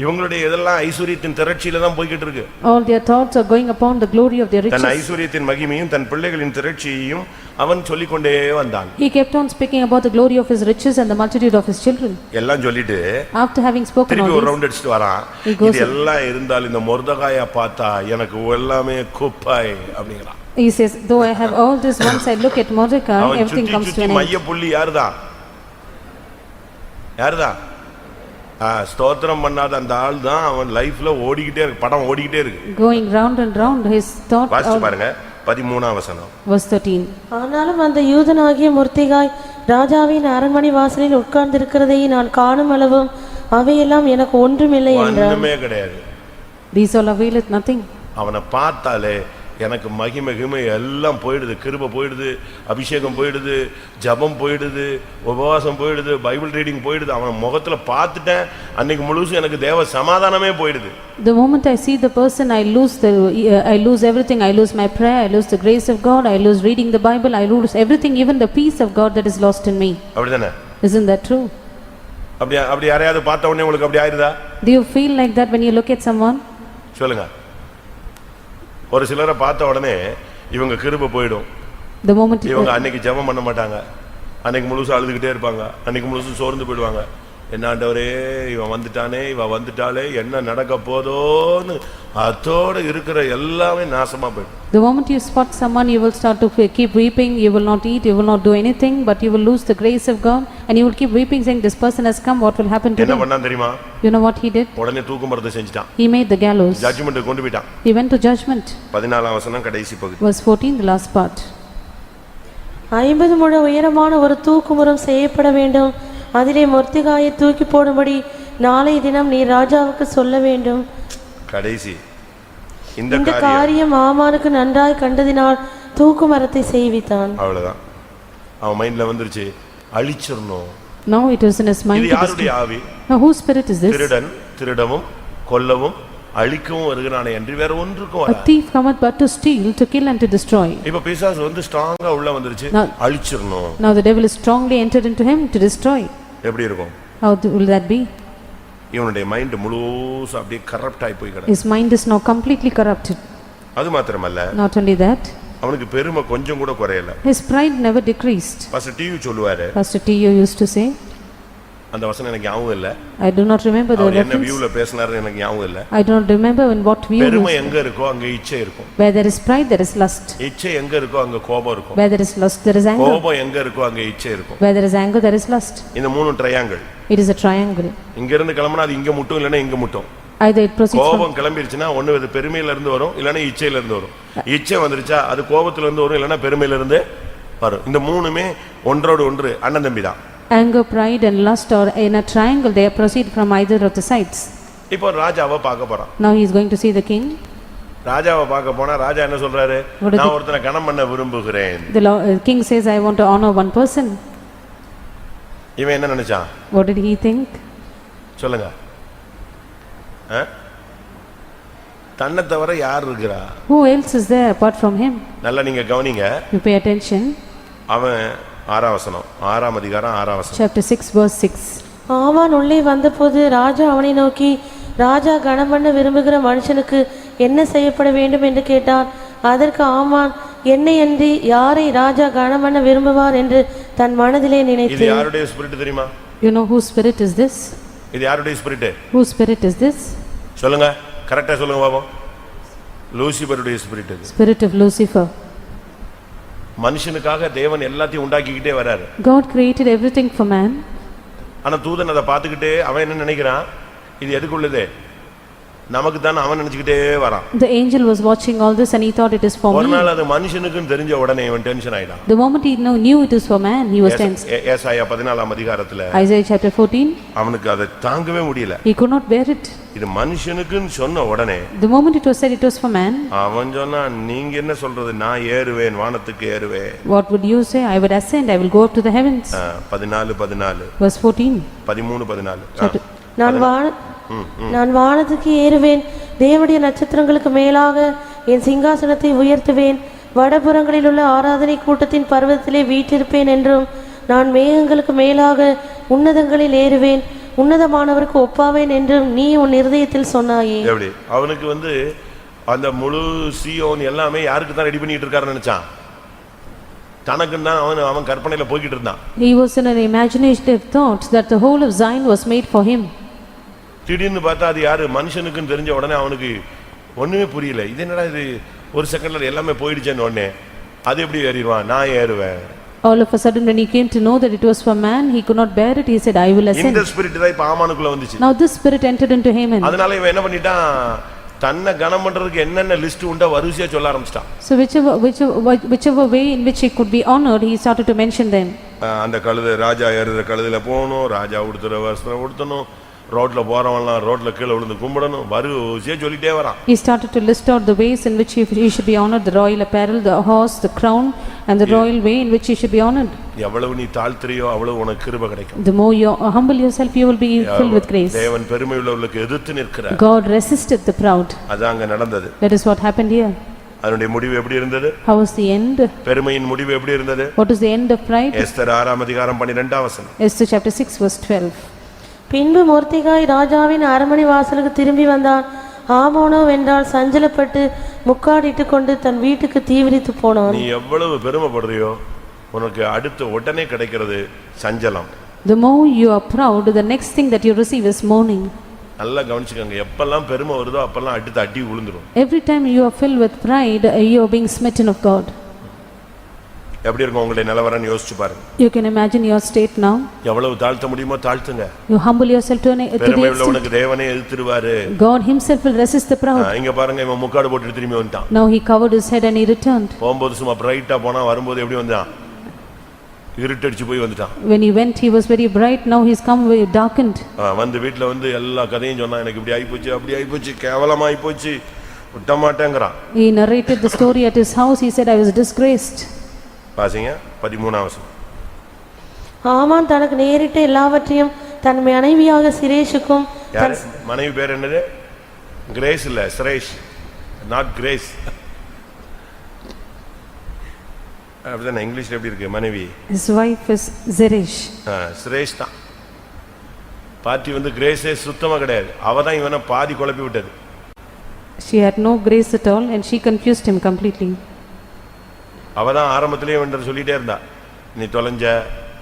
இவங்களுடைய இதெல்லாம் ஐஸ்வரியத்தின் திரட்சியில தான் போய்கிட்டு இருக்கு. All their thoughts are going upon the glory of their riches. தன் ஐஸ்வரியத்தின் மகிமையும் தன் பிள்ளைகளின் திரட்சியையும் அவன் சொல்லிக்கொண்டே வந்தான். He kept on speaking about the glory of his riches and the multitude of his children. எல்லாம் சொல்லிட்டு After having spoken all திருப்பி ஒரு this, round அடிச்சிட்டு வரான். இது எல்லாம் இருந்தால் இந்த மொர்தகாயை பார்த்தா எனக்கு எல்லாமே குப்பாய் அப்படிங்கறான். He says, though I have all this, once I look at Mordecai, everything comes to an end. மைய புள்ளி யாருதான்? ஸ்தோத்திரம் பண்ணாத அந்த ஆள் தான் அவன் லைஃப்ல ஓடிக்கிட்டே இருக்கு, படம் ஓடிக்கிட்டே இருக்கு. Going round and round his thought. வாசிச்சு பாருங்க 13ஆம் வசனம். Verse 13. ஆனாலும் அந்த யூதனாகிய மொர்தெகாய் ராஜாவின் அரண்மனை வாசலில் உட்கார்ந்திருக்கிறதை நான் காணும் அளவும் அவையெல்லாம் எனக்கு ஒன்றுமில்லை என்றார். ஒண்ணுமே கிடையாது. These all availeth nothing. அவனை பார்த்தாலே எனக்கு மகிமை எல்லாம் போயிடுது, கிருபை போயிடுது, அபிஷேகம் போயிடுது, ஜபம் போயிடுது, உபவாசம் போயிடுது, பைபிள் ரீடிங் போயிடுது. அவன் முகத்துல பார்த்துட்டேன், அன்னைக்கு முழுசும் எனக்கு தேவ சமாதானமே போயிடுது. The moment I see the person, I lose everything. I lose my prayer, I lose the grace of God, I lose reading the Bible, I lose everything, even the peace of God that is lost in me. அப்படிதானே? Isn't that true? அப்படி யாரையாவது பார்த்த உடனே உங்களுக்கு அப்படி ஆயிருதா? Do you feel like that when you look at someone? சொல்லுங்க. ஒரு சிலரை பார்த்த உடனே இவங்க கிருபை போயிடும். The moment இவங்க அன்னைக்கு ஜெபம் பண்ண மாட்டாங்க, அன்னைக்கு முழுசும் அழுதுகிட்டே இருப்பாங்க, அன்னைக்கு முழுசும் சோர்ந்து போயிடுவாங்க. என்ன ஆண்டவரே இவன் வந்துட்டானே, இவன் வந்துட்டாலே, என்ன நடக்க போதோன்னு அதோட இருக்கிற எல்லாமே நாசமா போயிடும். The moment you spot someone, you will start to keep weeping, you will not eat, you will not do anything, but you will lose the grace of God, and you will keep weeping saying this person has come, what will happen to என்ன him? பண்ணான் தெரியுமா? You know what he did? உடனே தூக்கு மரத்தை செஞ்சிட்டான். He made the gallows. Judgment கொண்டு போய்ட்டான். He went to judgment. 14ஆம் வசனம் கடைசி பகுதி. Verse 14, the last part. 50 முழ உயரமான ஒரு தூக்குமரம் செய்யப்பட வேண்டும், அதிலே மொர்தெகாயை தூக்கி போடும்படி நாளை தினம் நீ ராஜாவுக்கு சொல்ல வேண்டும். கடைசி இந்த காரியம் ஆமானுக்கு நன்றாய் கண்டதினால் தூக்கு மரத்தை செய்வித்தான். அவ்வளவுதான். அவன் மைண்ட்ல வந்துருச்சு, அழிச்சிரணும். Now it was in his mind. இது யாருடைய ஆவி? Now whose spirit is this? திருடன் திருடவும் கொல்லவும் அழிக்கவும் வருகிறானே என்று வேற ஒன்றுக்கும் வராது. A thief cometh but to steal, to kill and to destroy. இப்ப பிசாசு வந்து ஸ்ட்ராங்கா உள்ள வந்துருச்சு, அழிச்சிரணும். Now the devil is strongly entered into him to destroy. எப்படி இருக்கும்? How will that be? இவனுடைய மைண்ட் முழுசா அப்படியே கரப்ட் ஆகி போய் கிடக்கு. His mind is now completely corrupted. அது மாத்திரமல்ல, Not only that, அவனுக்கு பெருமை கொஞ்சம் கூட குறையல. his pride never decreased. Pastor TV சொல்லுவாரு, Pastor T.U. used to say, அந்த வசனம் எனக்கு ஞாபகம் இல்ல, I do not remember the அவர் என்ன reference. வியூல பேசினாரு எனக்கு ஞாபகம் இல்ல. I do not remember in what view. பெருமை எங்க இருக்கோ அங்க இச்சை இருக்கும். Where there is pride, there is lust. இச்சை எங்க இருக்கோ அங்க கோபம் இருக்கும். Where there is lust, there is anger. கோபம் எங்க இருக்கோ அங்க இச்சை இருக்கும். Where there is anger, there is lust. இந்த மூணு triangle. It is a triangle. இங்க இருந்து கிளம்பினா அது இங்க முட்டும் இல்லனா இங்க முட்டும். Either it proceeds from கோபம் கிளம்பிருச்சுனா ஒண்ணு அது பெருமையில இருந்து வரும் இல்லனா இச்சையில இருந்து வரும். இச்சை வந்துருச்சா அது கோபத்துல இருந்து வரும் இல்லனா பெருமையில இருந்து வரும். இந்த மூணுமே ஒன்றோடு ஒன்று அண்ணன் தம்பி தான். anger, pride and lust are in a triangle. They proceed from either of the sides. இப்போ ராஜாவை பார்க்க போறான். Now he is going to see the king. ராஜாவை பார்க்க போனா ராஜா என்ன சொல்றாரு? நான் ஒருத்தனை கனம் பண்ண விரும்புகிறேன். The king says, I want to honor one person. இவன் என்ன நினைச்சான்? What did he think? சொல்லுங்க. தன்னை தவிர யார் இருக்கறா? Who else is there apart from him? நல்லா நீங்க கவனிங்க. You pay attention. அவன் 6ஆம் வசனம், 6ஆம் அதிகாரம் 6ஆம் வசனம். Chapter 6 verse 6. ஆமான் உள்ளே வந்தபோது ராஜா அவனை நோக்கி, ராஜா கனம் பண்ண விரும்புகிற மனுஷனுக்கு என்ன செய்யப்பட வேண்டும் என்று கேட்டான். அதற்கு ஆமான், என்னை அன்றி யாரை ராஜா கனம் பண்ண விரும்புவார் என்று தன் மனதிலே இது நினைத்து. யாருடைய ஸ்பிரிட் தெரியுமா? You know whose spirit is this? இது யாருடைய spirit? Whose spirit is this? சொல்லுங்க, கரெக்ட்டா சொல்லுங்க பாப்போம். லூசிபருடைய ஸ்பிரிட் இது. Spirit of Lucifer. மனுஷனுக்காக தேவன் எல்லாத்தையும் உண்டாக்கிக்கிட்டே வராரு. God created everything for man. ஆனா தூதன் அதை பார்த்துக்கிட்டே அவன் என்ன நினைக்கிறான்? இது எதுக்குள்ளது? நமக்கு தான் அவன் நினைச்சுக்கிட்டே வரான். The angel was watching all this and he thought it is for ஒரு me. நாள் அது மனுஷனுக்குன்னு தெரிஞ்ச உடனே இவன் டென்ஷன் ஆயிட்டான். The moment he knew it is for man, he was tense. ஏசாயா 14ஆம் அதிகாரத்துல Isaiah chapter 14, அவனுக்கு அதை தாங்கவே முடியல. he could not bear it. இது மனுஷனுக்குன்னு சொன்ன உடனே The moment it was said it was for man, அவன் சொன்னா, நீங்க என்ன சொல்றது? நான் ஏறுவேன், வானத்துக்கு ஏறுவேன். what would you say? I would ascend, I will go up to the heavens. 14 Verse 14. 13 நான் வானத்துக்கு ஏறுவேன், தேவனுடைய நட்சத்திரங்களுக்கு மேலாக என் சிங்காசனத்தை உயர்த்துவேன், வடபுறங்களில் உள்ள ஆராதனை கூட்டத்தின் பர்வதத்திலே வீற்றிருப்பேன் என்றும், நான் மேகங்களுக்கு மேலாக உன்னதங்களில் ஏறுவேன், உன்னதமானவருக்கு ஒப்பாவேன் என்றும் நீ உன் இருதயத்தில் சொன்னாயே. எப்படி அவனுக்கு அந்த முழு சீயோன் எல்லாமே யாருக்கு தான் ரெடி பண்ணிட்டு இருக்காருன்னு நினைச்சான்? தனக்குன்னு தான் அவன் கற்பனையில போய்கிட்டு இருந்தான். He was in an imaginative thought that the whole of Zion was made for him. திடீர்னு பார்த்தா அது யாரு? மனுஷனுக்குன்னு தெரிஞ்ச உடனே அவனுக்கு ஒண்ணுமே புரியல. இது என்னடா இது, ஒரு செகண்ட்ல எல்லாமே போயிடுச்சேன்னு உடனே அது எப்படி ஏறிடுவான்? நான் ஏறுவேன். All of a sudden when he came to know that it was for man, he could not bear it. He said, I will ascend. இந்த ஸ்பிரிட் தான் இப்ப ஆமானுக்குள்ள வந்துச்சு. Now this spirit entered into Haman. அதனால இவன் என்ன பண்ணிட்டான்? தன்னை கனம் பண்றதுக்கு என்னென்ன லிஸ்ட் உண்டா வரிசையா சொல்ல ஆரம்பிச்சிட்டான். So whichever way in which he could be honored, he started to mention them. அந்த கழுதை, ராஜா ஏறுற கழுதையில போகணும், ராஜா உடுத்துற வஸ்திரம் உடுத்தணும், ரோட்ல போறவன்லாம் ரோட்ல கீழே விழுந்து கும்பிடணும், வரிசையா சொல்லிட்டே வரான். He started to list out the ways in which he should be honored: the royal apparel, the horse, the crown, and the royal way in which he should be honored. எவ்வளவு நீ தாழ்த்துறியோ அவ்வளவு உனக்கு கிருபை கிடைக்கும். The more you humble yourself, you will be filled with grace. தேவன் பெருமை உள்ளவர்களுக்கு எதிர்த்து நிற்கிறார். God resisted the proud. அதான் அங்க நடந்தது. That is what happened here. அதனுடைய முடிவு எப்படி இருந்தது? How was the end? பெருமையின் முடிவு எப்படி இருந்தது? What is the end of pride? Esther 6ஆம் அதிகாரம் 12ஆம் வசனம். Esther chapter 6 verse 12. பின்பு மொர்தெகாய் ராஜாவின் அரண்மனை வாசலுக்கு திரும்பி வந்தான். ஆமோனோ வென்றால் சஞ்சலப்பட்டு முக்காடிட்டு கொண்டு தன் வீட்டுக்கு தீவிரித்து போனான். நீ எவ்வளவு பெருமைப்படுறியோ உனக்கு அடுத்த உடனே கிடைக்கிறது சஞ்சலம். The more you are proud, the next thing that you receive is mourning. நல்லா கவனிச்சுக்கங்க, எப்பெல்லாம் பெருமை வருதோ அப்பெல்லாம் அடுத்து அடி விழுந்துரும். Every time you are filled with pride, you are being smitten of God. எப்படி இருக்கும் உங்களுடைய நிலவரன்னு யோசிச்சு பாருங்க. You can imagine your state now. எவ்வளவு தாழ்த்த முடியுமோ தாழ்த்துங்க. You humble yourself to the பெருமை extent. உள்ளவனுக்கு தேவனே எதிர்த்துருவாரு. God himself will resist the proud. இங்க பாருங்க, இவன் முக்காடு போட்டு திரும்பி வந்துட்டான். Now he covered his head and he returned. போகும்போது சும்மா பிரைட்டா போனா, வரும்போது எப்படி வந்தான்? இருட்டடிச்சு போய் வந்துட்டான். When he went, he was very bright. Now he's come very darkened. வந்து வீட்டுல எல்லா கதையும் சொன்னா, எனக்கு இப்படி ஆயிப்போச்சு, அப்படி ஆயிப்போச்சு, கேவலமா ஆயிப்போச்சு, விட்ட மாட்டேங்கிறான். He narrated the story at his house. He said, I was disgraced. பாசிங்க 13ஆம் வசனம். ஆமான் தனக்கு நேரிட்ட எல்லாவற்றையும் தன் மனைவியாக சிரேஷுக்கும். மனைவி பேர் என்னது? கிரேஸ் இல்ல, சிரேஷ், நாட் கிரேஸ். அப்படிதான் இங்கிலீஷ்ல எப்படி இருக்கு மனைவி? His wife is Zeresh. Sreesh தான். பார்ட்டி வந்து கிரேஸே சுத்தமா கிடையாது. அவ தான் இவனை பாதி குழப்பி விட்டது. She had no grace at all and she confused him completely. அவ தான் ஆரம்பத்திலேயே வந்து சொல்லிட்டே இருந்தா, நீ தொலைஞ்ச,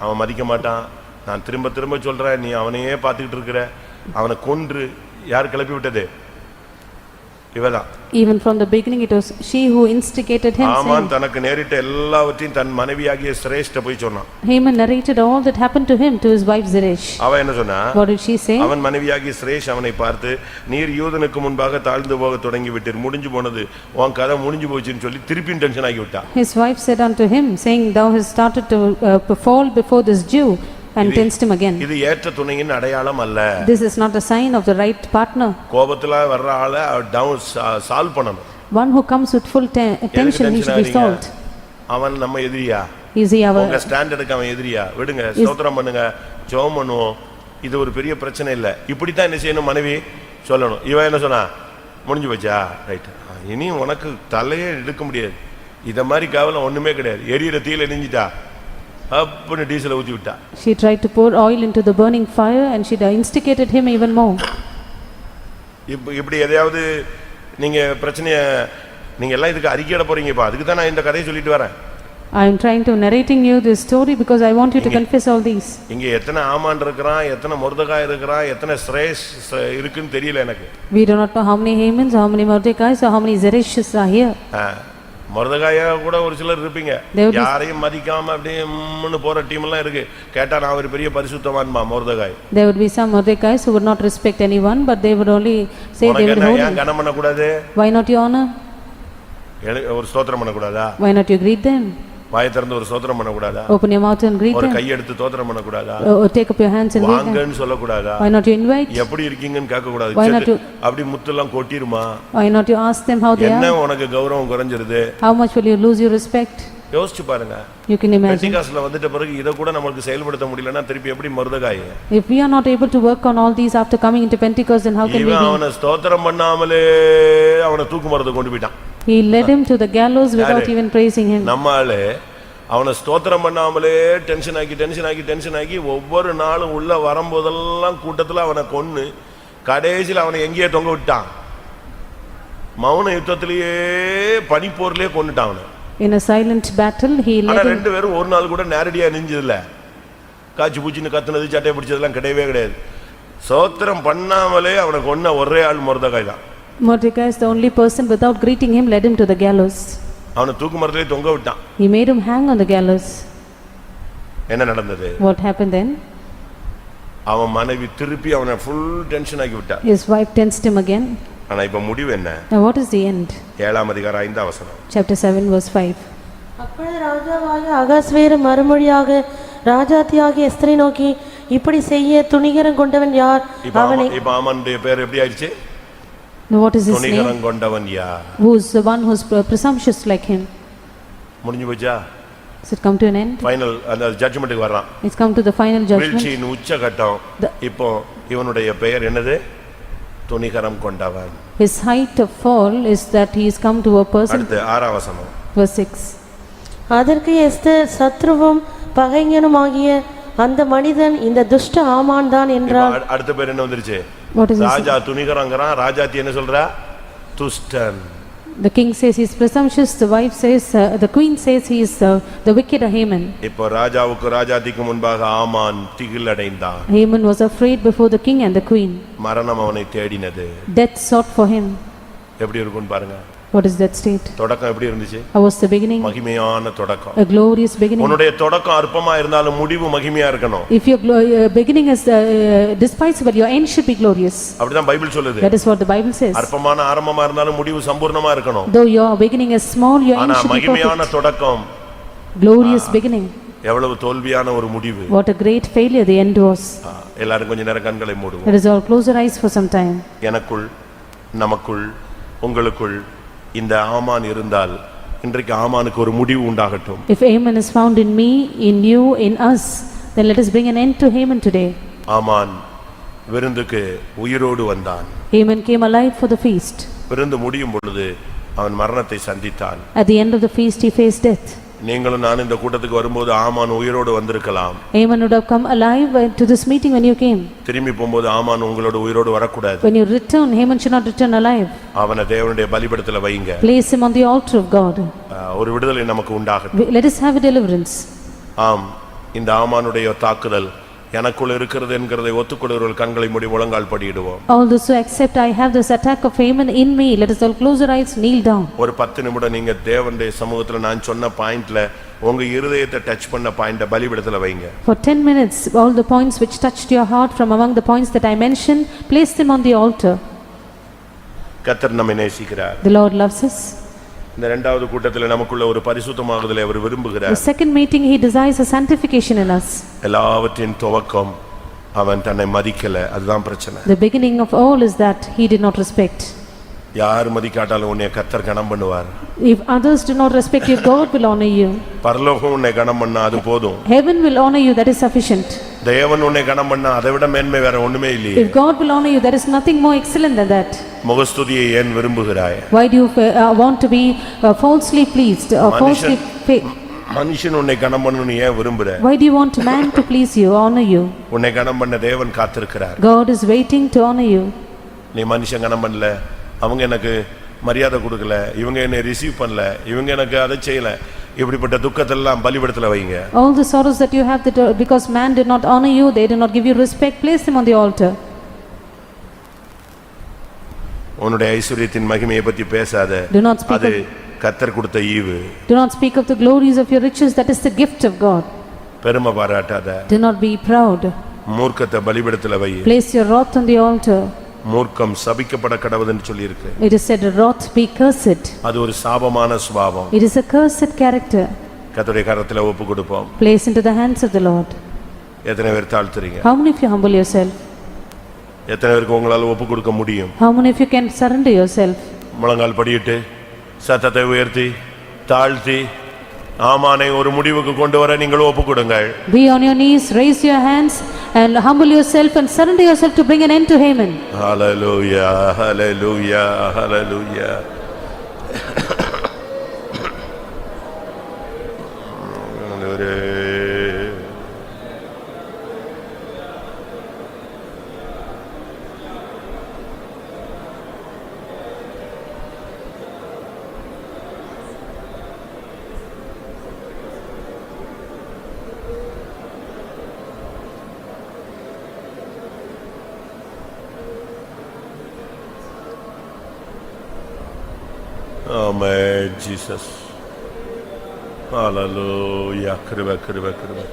அவன் மதிக்க மாட்டான், நான் திரும்ப திரும்ப சொல்றேன், நீ அவனையே பார்த்துக்கிட்டு இருக்கிற, அவனை கொன்று. யார் கிளப்பி விட்டது? இவதான். Even from the beginning it was she who instigated him. ஆமான் தனக்கு நேரிட்ட எல்லாவற்றையும் தன் மனைவியாகிய சிரேஷ்ட போய் சொன்னான். Haman narrated all that happened to him to his wife Zeresh. அவ என்ன சொன்னா? What did she say? அவன் மனைவியாகிய சிரேஷ் அவனை பார்த்து, நீர் யூதனுக்கு முன்பாக தாழ்ந்து போக தொடங்கி விட்டீர், முடிஞ்சு போனது, உன் கதை முடிஞ்சு போச்சுன்னு சொல்லி திருப்பி டென்ஷன் ஆகி விட்டா. His wife said unto him, saying, thou hast started to fall before this Jew, and tensed him again. இது ஏற்ற துணையின் அடையாளம் அல்ல. This is not a sign of the right partner. கோபத்துல வர்ற ஆளை டவுன் சால்வ் பண்ணணும். One who comes with full tension, he should be solved. அவன் நம்ம எதிரியா? Is he our? உங்க ஸ்டாண்டர்டுக்கு அவன் எதிரியா? விடுங்க, ஸ்தோத்திரம் பண்ணுங்க, ஜெபம் பண்ணுவோம், இது ஒரு பெரிய பிரச்சனை இல்ல. இப்படி தான் என்ன செய்யணும்? மனைவி சொல்லணும். இவன் என்ன சொன்னா? முடிஞ்சு போச்சா? ரைட், இனி உனக்கு தலையே எடுக்க முடியாது, இத மாதிரி கவலை ஒண்ணுமே கிடையாது, எரியிற தீயில எரிஞ்சிட்டா அப்படி டீசலை ஊத்தி விட்டா. She tried to pour oil into the burning fire and she instigated him even more. இப்படி எதையாவது நீங்க பிரச்சனைய நீங்க எல்லாம் இதுக்கு அறிக்கையிட போறீங்கப்பா, அதுக்கு தான் நான் இந்த கதையை சொல்லிட்டு வரேன். I am trying to narrating you this story because I want you to confess all these. இங்க எத்தனை ஆமான் இருக்கறான், எத்தனை மொர்தெகாய் இருக்கறான், எத்தனை சிரேஷ் இருக்குன்னு தெரியல எனக்கு. We do not know how many Hamans, how many Mordecais, or how many Zereshes are here. மொர்தெகாயா கூட ஒரு சிலர் இருப்பீங்க, யாரையும் மதிக்காம அப்படியே போற டீம் எல்லாம் இருக்கு. கேட்டா நான் ஒரு பெரிய பரிசுத்தவான்மா மொர்தெகாய். There would be some Mordecais who would not respect anyone, but they would only say they would hold. ஏன் கனம் பண்ண கூடாது? Why not you honor? ஒரு ஸ்தோத்திரம் பண்ண கூடாதா? Why not you greet them? வாயை திறந்து ஒரு ஸ்தோத்திரம் பண்ண கூடாதா? Open your mouth and greet ஒரு them. கை எடுத்து ஸ்தோத்திரம் பண்ண கூடாதா? Take up your hands and greet them. வாங்கன்னு சொல்ல கூடாதா? Why not you invite? எப்படி இருக்கீங்கன்னு கேட்க கூடாது. Why not you? அப்படி முத்தெல்லாம் கொட்டிருமா? Why not you ask them how they are? என்ன உனக்கு கௌரவம் குறஞ்சிருது? How much will you lose your respect? யோசிச்சு பாருங்க. You can imagine. பெண்டிகாஸ்ல வந்துட்ட பிறகு இத கூட நமக்கு செயல்படுத்த முடியலனா திருப்பி எப்படி மொர்தெகாய்? If we are not able to work on all these after coming into Pentecost, then how can we be? அவனை ஸ்தோத்திரம் பண்ணாமலே அவனை தூக்கு மரத்துக்கு கொண்டு போய்ட்டான். He led him to the gallows without even praising him. நம்மாலே அவனை ஸ்தோத்திரம் பண்ணாமலே டென்ஷன் ஆகி ஒவ்வொரு நாளும் உள்ள வரும்போதெல்லாம் கூட்டத்துல அவனை கொன்னு கடைசியில் அவனை எங்கேயே தொங்க விட்டான். மௌன யுத்தத்திலேயே பனிப்போர்லயே கொன்னுட்டான் அவனை. In a silent battle he led him. ரெண்டு பேரும் ஒரு நாள் கூட நேரடியா நெஞ்சது இல்ல, காச்சு பூச்சின்னு கத்துனது சட்டை பிடிச்சதெல்லாம் கிடையவே கிடையாது. ஸ்தோத்திரம் பண்ணாமலே அவனை கொன்ன ஒரே ஆள் மொர்தெகாய் தான். Mordecai is the only person without greeting him led him to the gallows. அவனை தூக்கு மரத்திலே தொங்க விட்டான். He made him hang on the gallows. என்ன நடந்தது? What happened then? அவன் மனைவி திருப்பி அவனை full டென்ஷன் ஆக்கி விட்டா. His wife tensed him again. ஆனா இப்ப முடிவு என்ன? Now what is the end? 7ஆம் அதிகாரம் 5ஆம் வசனம். Chapter 7 verse 5. அப்பொழுது ராஜாவாகிய அகாஸ்வேரு மறுமொழியாக ராஜாத்தியாகிய எஸ்தரை நோக்கி, இப்படி செய்ய துணிகரம் கொண்டவன் யார்? அவனை. இப்ப ஆமானுடைய பேர் எப்படி ஆயிடுச்சு? Now what is his name? துணிகரம் கொண்டவன் யார்? Who is the one who is presumptuous like him? முடிஞ்சு போச்சா? Has it come to an end? Final அந்த ஜட்ஜ்மென்ட்க்கு வர்றான். It's come to the final judgment. வீழ்ச்சியின் உச்சகட்டம். இப்போ இவனுடைய பெயர் என்னது? துணிகரம் கொண்டவன். His height of fall is that he is come to a person. அடுத்து 6ஆம் வசனம். Verse 6. அதற்கு எஸ்தர், சத்ருவும் பகைஞனுமாகிய அந்த மனிதன் இந்த துஷ்ட ஆமான் தான் என்றார். அடுத்த பேர் என்ன வந்துருச்சு? What is this? ராஜா துணிகரங்கறான், ராஜாத்தி என்ன சொல்றா? துஷ்டன். The king says he is presumptuous, the wife says, the queen says he is the wicked Haman. இப்போ ராஜாவுக்கு ராஜாத்திக்கு முன்பாக ஆமான் திகில் அடைந்தான். Haman was afraid before the king and the queen. மரணம் அவனை தேடினது. Death sought for him. எப்படி இருக்குன்னு பாருங்க. What is that state? தொடக்கம் எப்படி இருந்துச்சு? How was the beginning? மகிமையான தொடக்கம். A glorious beginning. உன்னுடைய தொடக்கம் அற்பமா இருந்தாலும் முடிவு மகிமையா இருக்கணும். If your beginning is despicable, your end should be glorious. அப்படிதான் பைபிள் சொல்லுது. That is what the Bible says. அற்பமான ஆரம்பமா இருந்தாலும் முடிவு சம்பூர்ணமா இருக்கணும். Though your beginning is small, your end should be மகிமையான perfect. தொடக்கம். Glorious beginning. எவ்வளவு தோல்வியான ஒரு முடிவு. What a great failure the end was. எல்லாரும் கொஞ்ச நேரம் கண்களை மூடுவோம். Let us all close our eyes for some time. எனக்குள், நமக்குள், உங்களுக்குள் இந்த ஆமான் இருந்தால் இன்றைக்கு ஆமானுக்கு ஒரு முடிவு உண்டாகட்டும். If Haman is found in me, in you, in us, then let us bring an end to Haman today. ஆமான் விருந்துக்கு உயிரோடு வந்தான். Haman came alive for the feast. விருந்து முடியும் பொழுது அவன் மரணத்தை சந்தித்தான். At the end of the feast he faced death. நீங்களும் நான் இந்த கூட்டத்துக்கு வரும்போது ஆமான் உயிரோடு வந்திருக்கலாம். Haman would have come alive to this meeting when you came. திரும்பி போகும்போது ஆமான் உங்களோட உயிரோடு வரக்கூடாது. When you return, Haman should not return alive. அவனை தேவனுடைய பலிபீடத்துல வைங்க. Place him on the altar of God. ஒரு விடுதலை நமக்கு உண்டாகட்டும். Let us have a deliverance. ஆம், இந்த ஆமானுடைய தாக்குதல் எனக்குள்ள இருக்கிறது என்கிறதை ஒத்துக்கொள்கிறவர்கள் கண்களை மூடி முழங்கால் படியிடுவோம். All those who accept I have this attack of Haman in me, let us all close our eyes, kneel down. ஒரு 10 நிமிடம் நீங்க தேவனுடைய சமூகத்துல நான் சொன்ன பாயிண்ட்ல உங்க இருதயத்தை டச் பண்ண பாயிண்ட பலிபீடத்துல வைங்க. For 10 minutes, all the points which touched your heart from among the points that I mentioned, place them on the altar. கர்த்தர் நம்மை நேசிக்கிறார். The Lord loves us. இந்த இரண்டாவது கூட்டத்துல நமக்குள்ள ஒரு பரிசுத்தமாகுதலை அவர் விரும்புகிறார். The second meeting, he desires a sanctification in us. எல்லாவற்றின் துவக்கம் அவன் தன்னை மதிக்கல, அதுதான் பிரச்சனை. The beginning of all is that he did not respect. யார் மதிக்காட்டாலும் உன்னை கர்த்தர் கனம் பண்ணுவார். If others do not respect you, God will honor you. பரலோகம் உன்னை கனம் பண்ணா அது போதும். Heaven will honor you, that is sufficient. தேவன் உன்னை கனம் பண்ணா அதை விட மேன்மை வேற ஒண்ணுமே இல்லையே. If God will honor you, there is nothing more excellent than that. முகஸ்துதியை ஏன் விரும்புகிறாய்? Why do you want to be falsely pleased or falsely மனுஷன் உன்னை கனம் பண்ணனும் ஏன் விரும்புற? Why do you want man to please you, honor you? உன்னை கனம் பண்ண தேவன் காத்திருக்கிறார். God is waiting to honor you. நீ மனுஷன் கனம் பண்ணல, அவங்க எனக்கு மரியாதை கொடுக்கல, இவங்க என்னை ரிசீவ் பண்ணல, இவங்க எனக்கு அதை செய்யல, இப்படிப்பட்ட துக்கத்தெல்லாம் பலிபீடத்துல வைங்க. All the sorrows that you have that because man did not honor you, they did not give you respect, place them on the altar. உன்னுடைய ஐஸ்வரியத்தின் மகிமையை பத்தி பேசாத. Do not speak அது கர்த்தர் கொடுத்த ஈவு. Do not speak of the glories of your riches, that is the gift of God. பெருமை பாராட்டாத. Do not be proud. மூர்க்கத்தை பலிபீடத்துல why. Place your wrath on the altar. மூர்க்கம் சபிக்கப்பட கடவுதுன்னு சொல்லி இருக்கு. It is said wrath be cursed. அது ஒரு சாபமான சுபாவம். It is a cursed character. கர்த்தருடைய கரத்துல ஒப்பு கொடுப்போம். Place into the hands of the Lord. எத்தனை பேர் தாழ்த்துறீங்க? How many of you humble yourself? எத்தனை பேருக்கு உங்களால ஒப்பு கொடுக்க முடியும்? How many of you can surrender yourself? முழங்கால் படியிட்டு சத்தத்தை உயர்த்தி தாழ்த்தி ஆமானை ஒரு முடிவுக்கு கொண்டு வர நீங்கள் ஒப்பு கொடுங்கள். Be on your knees, raise your hands and humble yourself and surrender yourself to bring an end to Haman. Hallelujah, hallelujah, hallelujah. Amen, Jesus. Hallelujah. கிருபை கிருபை கிருபை.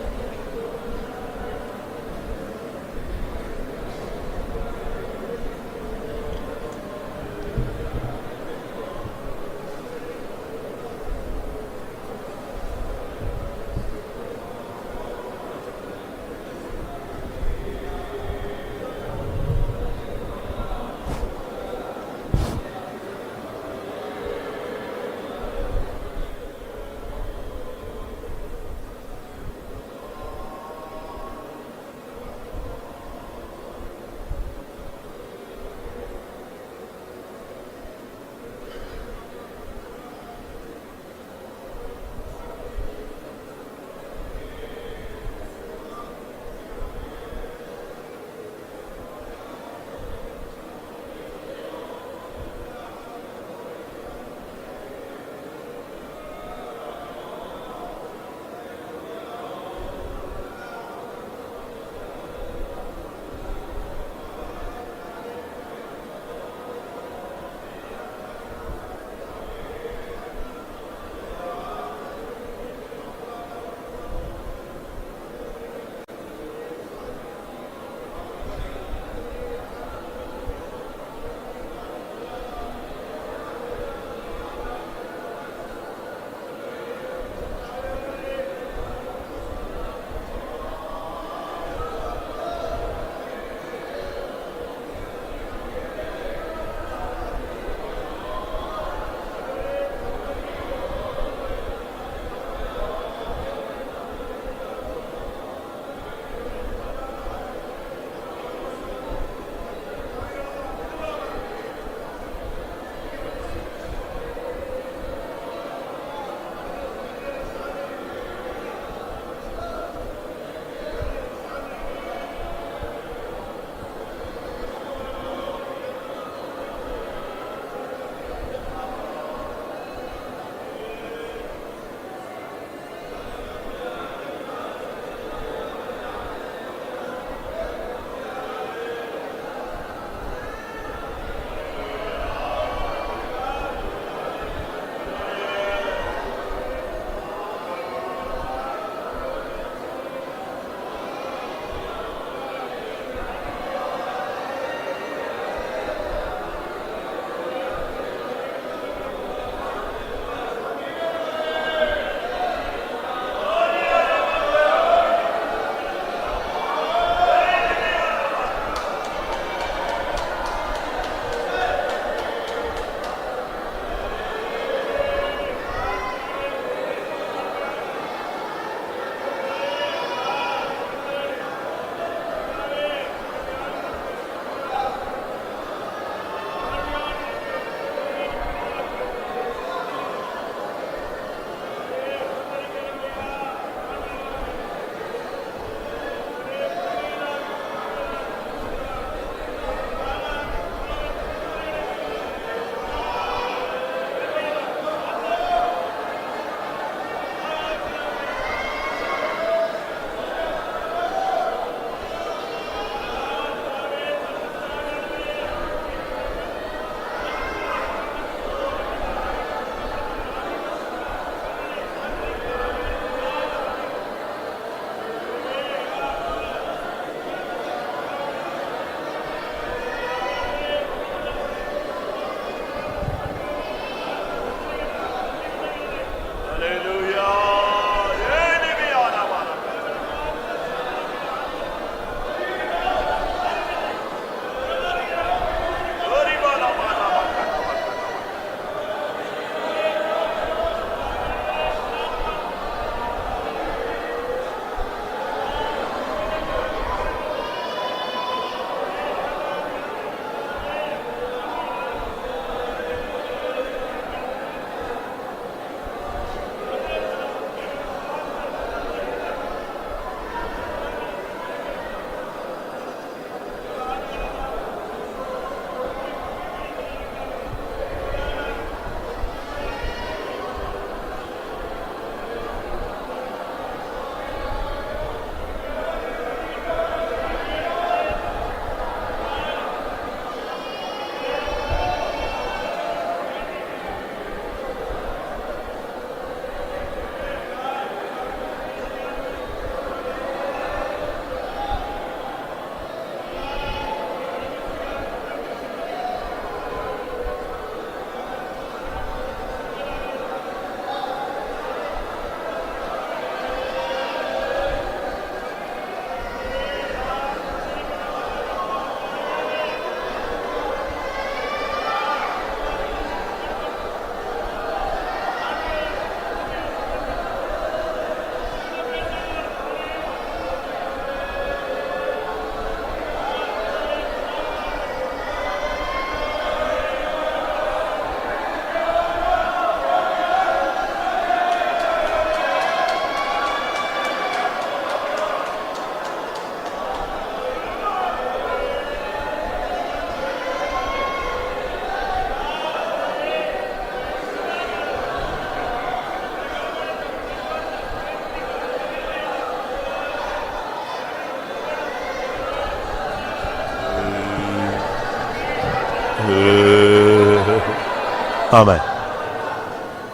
ஆமென்.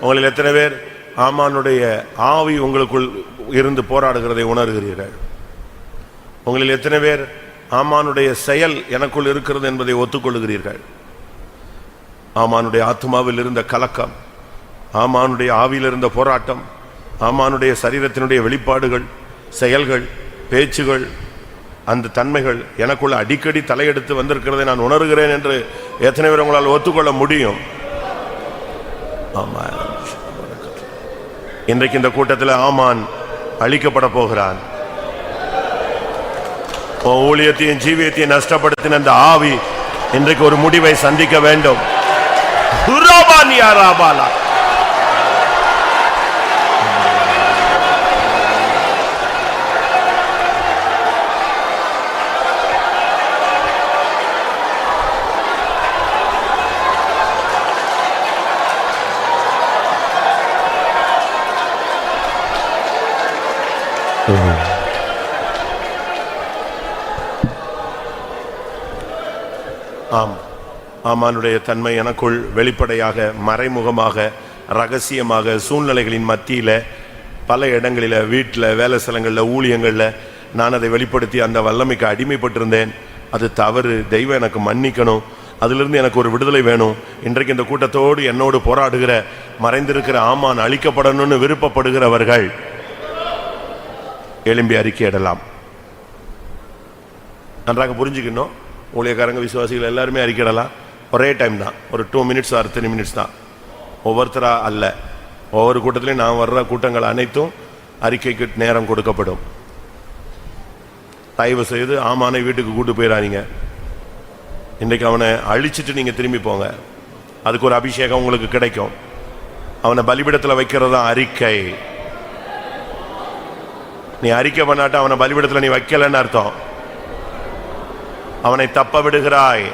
உங்களில் எத்தனை பேர் ஆமானுடைய ஆவி உங்களுக்குள் இருந்து போராடுகிறதை உணர்கிறீர்கள்? உங்களில் எத்தனை பேர் ஆமானுடைய செயல் எனக்குள் இருக்கிறது என்பதை ஒத்துக்கொள்கிறீர்கள்? ஆமானுடைய ஆத்மாவில் இருந்த கலக்கம், ஆமானுடைய ஆவியில் இருந்த போராட்டம், ஆமானுடைய சரீரத்தினுடைய வெளிப்பாடுகள், செயல்கள், பேச்சுகள், அந்த தன்மைகள் எனக்குள்ள அடிக்கடி தலையெடுத்து வந்திருக்கிறதை நான் உணர்கிறேன் என்று எத்தனை பேர் உங்களால் ஒத்துக்கொள்ள முடியும்? ஆமான். இன்றைக்கு இந்த கூட்டத்தில் ஆமான் அழிக்கப்பட போகிறான். ஊழியத்தையும் ஜீவியத்தையும் நஷ்டப்படுத்தின அந்த ஆவி இன்றைக்கு ஒரு முடிவை சந்திக்க வேண்டும். ஆம், ஆமானுடைய தன்மை எனக்குள் வெளிப்படையாக, மறைமுகமாக, ரகசியமாக, சூழ்நிலைகளின் மத்தியில, பல இடங்களில், வீட்டில், வேலை ஸ்தலங்களில், ஊழியங்களில் நான் அதை வெளிப்படுத்தி அந்த வல்லமைக்கு அடிமைப்பட்டிருந்தேன். அது தவறு. தெய்வம் எனக்கு மன்னிக்கணும். அதிலிருந்து எனக்கு ஒரு விடுதலை வேணும். இன்றைக்கு இந்த கூட்டத்தோடு என்னோடு போராடுகிற, மறைந்திருக்கிற ஆமான் அழிக்கப்படணும்னு விருப்பப்படுகிறவர்கள் எழும்பி அறிக்கையிடலாம். நன்றாக புரிஞ்சுக்கணும். ஊழியக்காரங்க, விசுவாசிகள் எல்லாருமே அறிக்கையிடலாம். ஒரே டைம் தான், ஒரு 2 minutes or 3 minutes தான். ஒவ்வொருத்தரா அல்ல. ஒவ்வொரு கூட்டத்திலையும் நான் வர்ற கூட்டங்கள் அனைத்தும் அறிக்கைக்கு நேரம் கொடுக்கப்படும். தயவு செய்து ஆமானை வீட்டுக்கு கூட்டு போயிடாதீங்க. இன்றைக்கு அவனை அழிச்சிட்டு நீங்க திரும்பி போங்க. அதுக்கு ஒரு அபிஷேகம் உங்களுக்கு கிடைக்கும். அவனை பலிபீடத்தில் வைக்கிறது தான் அறிக்கை. நீ அறிக்கை பண்ணாட்ட அவனை பலிபீடத்தில் நீ வைக்கலன்னு அர்த்தம். அவனை தப்ப விடுகிறாய்.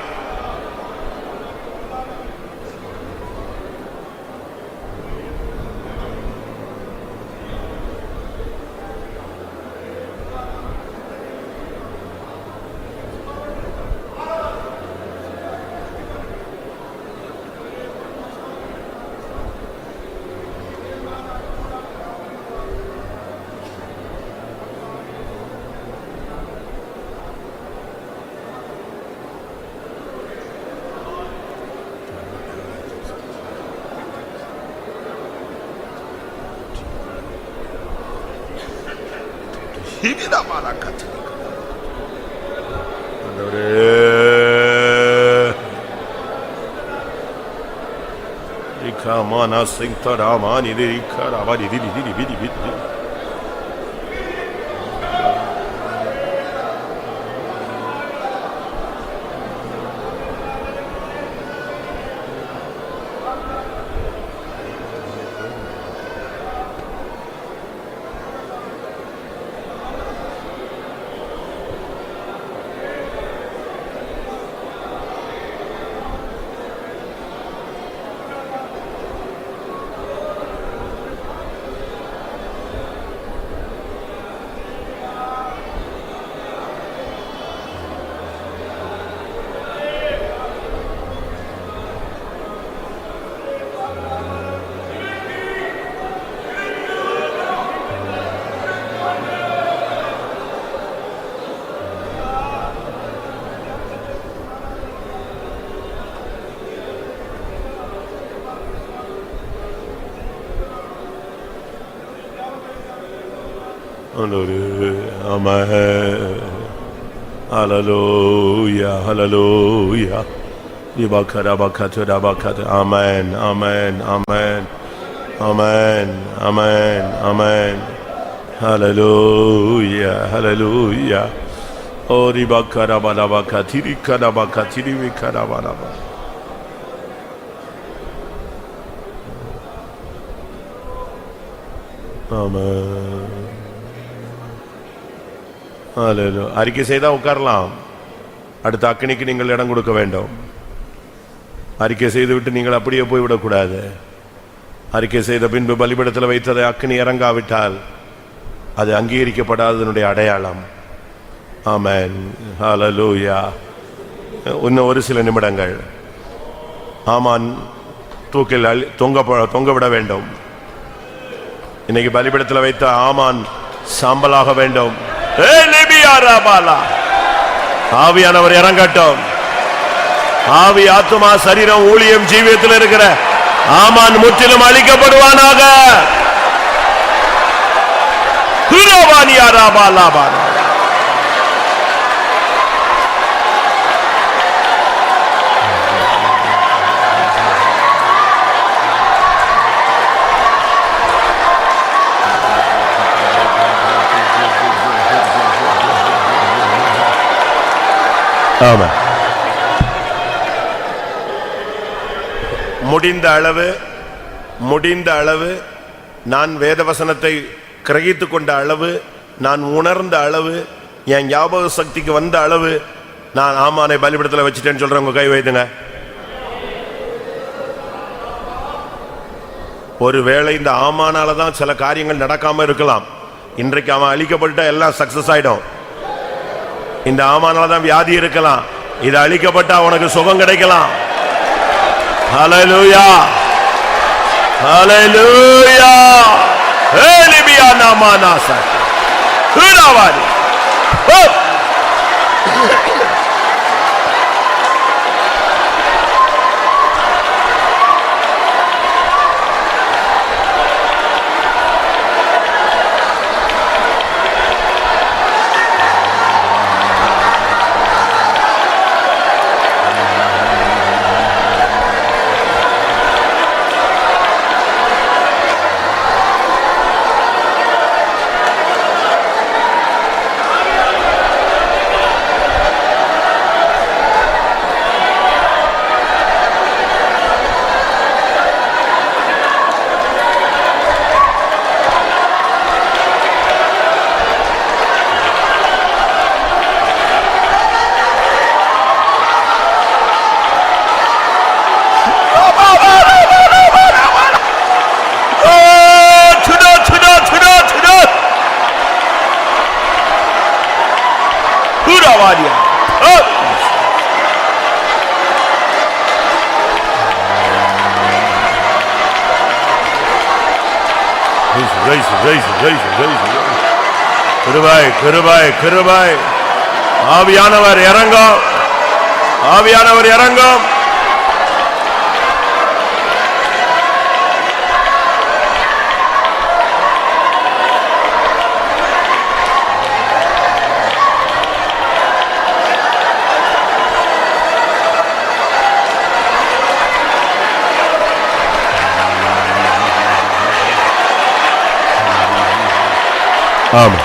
Amen. Hallelujah, hallelujah. Amen, amen, amen, amen, amen, amen. Hallelujah, hallelujah. Oh, ribakarabalabakatiri karabakatiri vikarabalaba. Amen. அறிக்கை செய்தா உட்காரலாம். அடுத்த அக்கினிக்கு நீங்கள் இடம் கொடுக்க வேண்டும். அறிக்கை செய்துவிட்டு நீங்கள் அப்படியே போய்விடக்கூடாது. அறிக்கை செய்த பின்பு பலிபீடத்தில் வைத்ததை அக்கினி இறங்காவிட்டால் அது அங்கீகரிக்கப்படாததனுடைய அடையாளம். ஆமென், ஹல்லேலூயா. இன்னும் ஒரு சில நிமிடங்கள். ஆமான் தூக்கில் தொங்கவிட வேண்டும். இன்னைக்கு பலிபீடத்தில் வைத்த ஆமான் சாம்பலாக வேண்டும். ஆவியானவர் இறங்கட்டும். ஆவி, ஆத்துமா, சரீரம், ஊழியம், ஜீவியத்தில் இருக்கிற ஆமான் முற்றிலும் அழிக்கப்படுவானாக. ஆமாம். முடிந்த அளவு நான் வேதவசனத்தை கிரகித்துக் கொண்ட அளவு, நான் உணர்ந்த அளவு, என் ஞாபக சக்திக்கு வந்த அளவு நான் ஆமானை பலிபீடத்தில் வச்சுட்டேன்னு சொல்றவங்க கை வைத்துங்க. ஒருவேளை இந்த ஆமானால தான் சில காரியங்கள் நடக்காம இருக்கலாம். இன்றைக்கு அவன் அழிக்கப்பட்ட எல்லாம் சக்சஸ் ஆயிடும். இந்த ஆமானால தான் வியாதி இருக்கலாம். இது அழிக்கப்பட்ட அவனுக்கு சுகம் கிடைக்கலாம். ஹல்லேலூயா, ஹல்லேலூயா. ஏலிபியா நாமானாச ஹுராவாரி. கிருபை. ஆவியானவர் இறங்கும், ஆவியானவர் இறங்கும். ஆமா,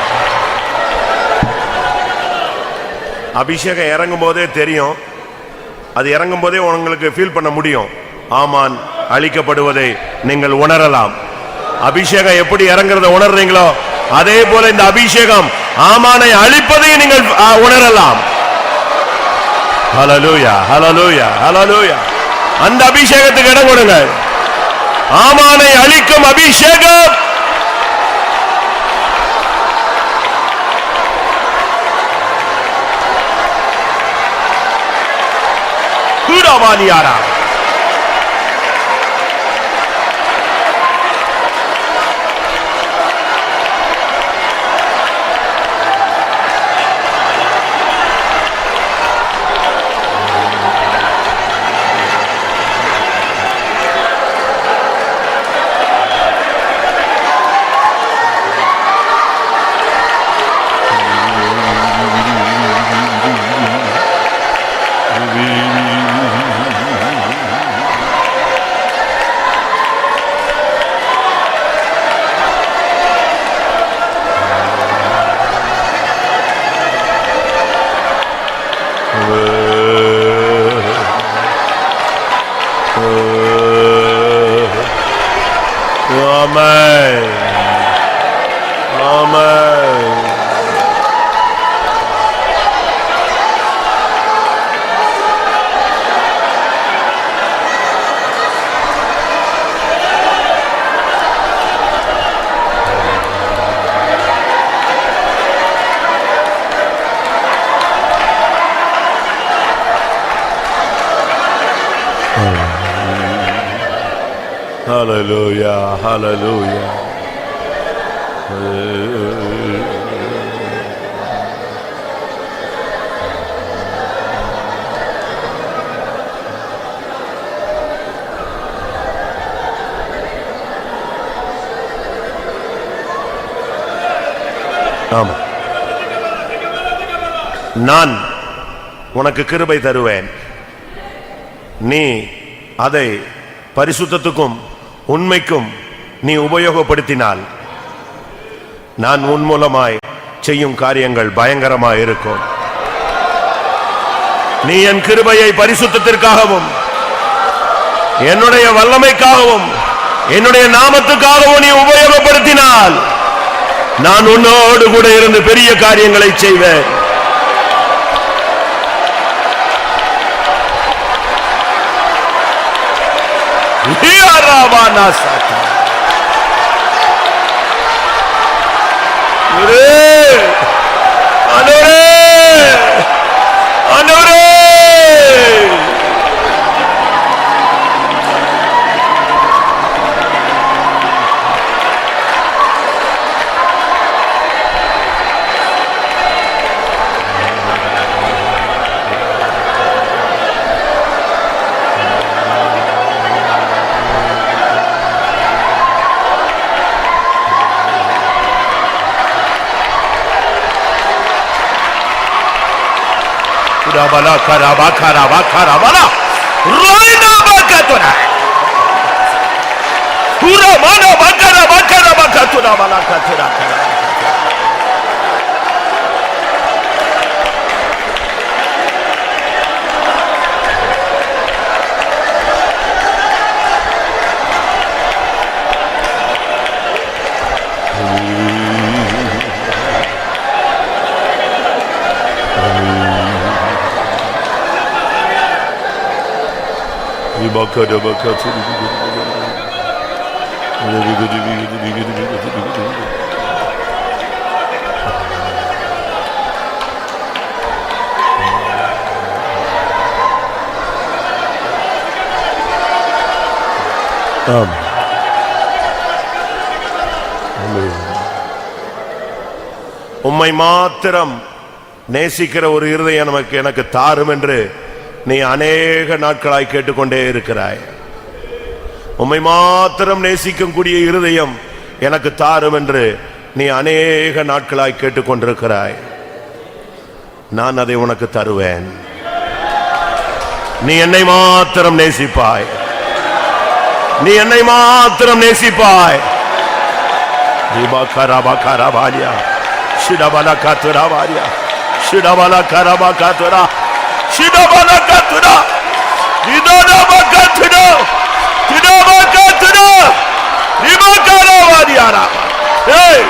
அபிஷேகம் இறங்கும் போதே தெரியும். அது இறங்கும் போதே உங்களுக்கு ஃபீல் பண்ண முடியும். ஆமான் அழிக்கப்படுவதை நீங்கள் உணரலாம். அபிஷேகம் எப்படி இறங்குறத உணர்றீங்களோ அதே போல இந்த அபிஷேகம் ஆமானை அழிப்பதையும் நீங்கள் உணரலாம். ஹல்லேலூயா, ஹல்லேலூயா, ஹல்லேலூயா. அந்த அபிஷேகத்துக்கு இடம் கொடுங்க. ஆமானை அழிக்கும் அபிஷேகம். கூடவானியாரா ஹalleluya ஹalleluya. ஆமா, நான் உனக்கு கிருபை தருவேன், நீ அதை பரிசுத்தத்துக்கும் உண்மைக்கும் நீ உபயோகப்படுத்தினால் நான் உன் மூலமாய் செய்யும் காரியங்கள் பயங்கரமாய் இருக்கும். நீ என் கிருபையை பரிசுத்தத்திற்காகவும் என்னுடைய வல்லமைக்காகவும் என்னுடைய நாமத்துக்காகவும் நீ உபயோகப்படுத்தினால் நான் உன்னோடு கூட இருந்து பெரிய காரியங்களை செய்வேன். Bala karaba karaba karabala roina bakatura pura mana bakara bakara bakatura bala katura. Bakada bakatu. உம்மை மாத்திரம் நேசிக்கிற ஒரு இருதயம் எனக்கு தாரும் என்று நீ அநேக நாட்களாய் கேட்டுக்கொண்டே இருக்கிறாய். உம்மை மாத்திரம் நேசிக்கும் கூடிய இருதயம் எனக்கு தாரும் என்று நீ அநேக நாட்களாய் கேட்டுக்கொண்டிருக்கிறாய். நான் அதை உனக்கு தருவேன். நீ என்னை மாத்திரம் நேசிப்பாய், நீ என்னை மாத்திரம் நேசிப்பாய். Shidabala katura varia, Shidabala karaba katura, Shidabala katura, Idaba katura, Idaba katura, Ibakara variara. Hey!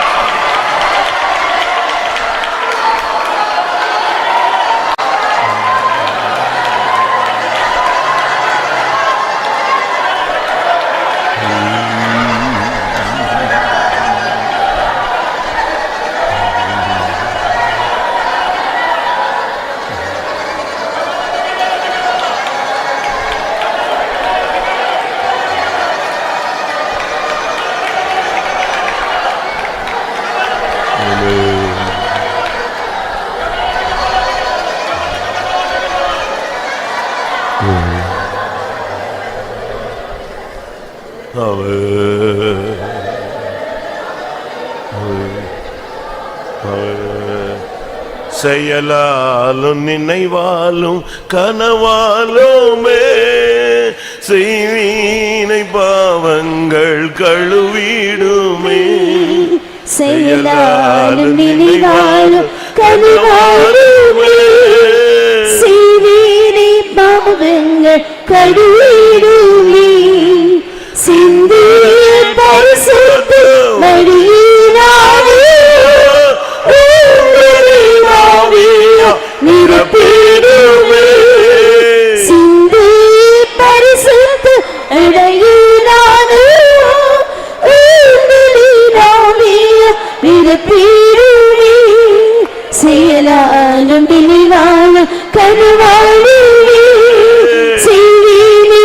செயலாலும் நினைவாலும் கனவாலுமே செய்வீனை பாவங்கள் கழுவிடுமே. செயலாலும் நினைவாலும் கனவாலுமே செய்வீனை பாவங்கள் கழுவிடுமே. சிந்திய பரிசுத்த மரியாதை நிரப்பிடுமே. சிந்தி பரிசுத்த இடையிலானே நிரப்பிடுமே. செயலாலும் நினைவாலும் கனவாலுமே செய்வீனே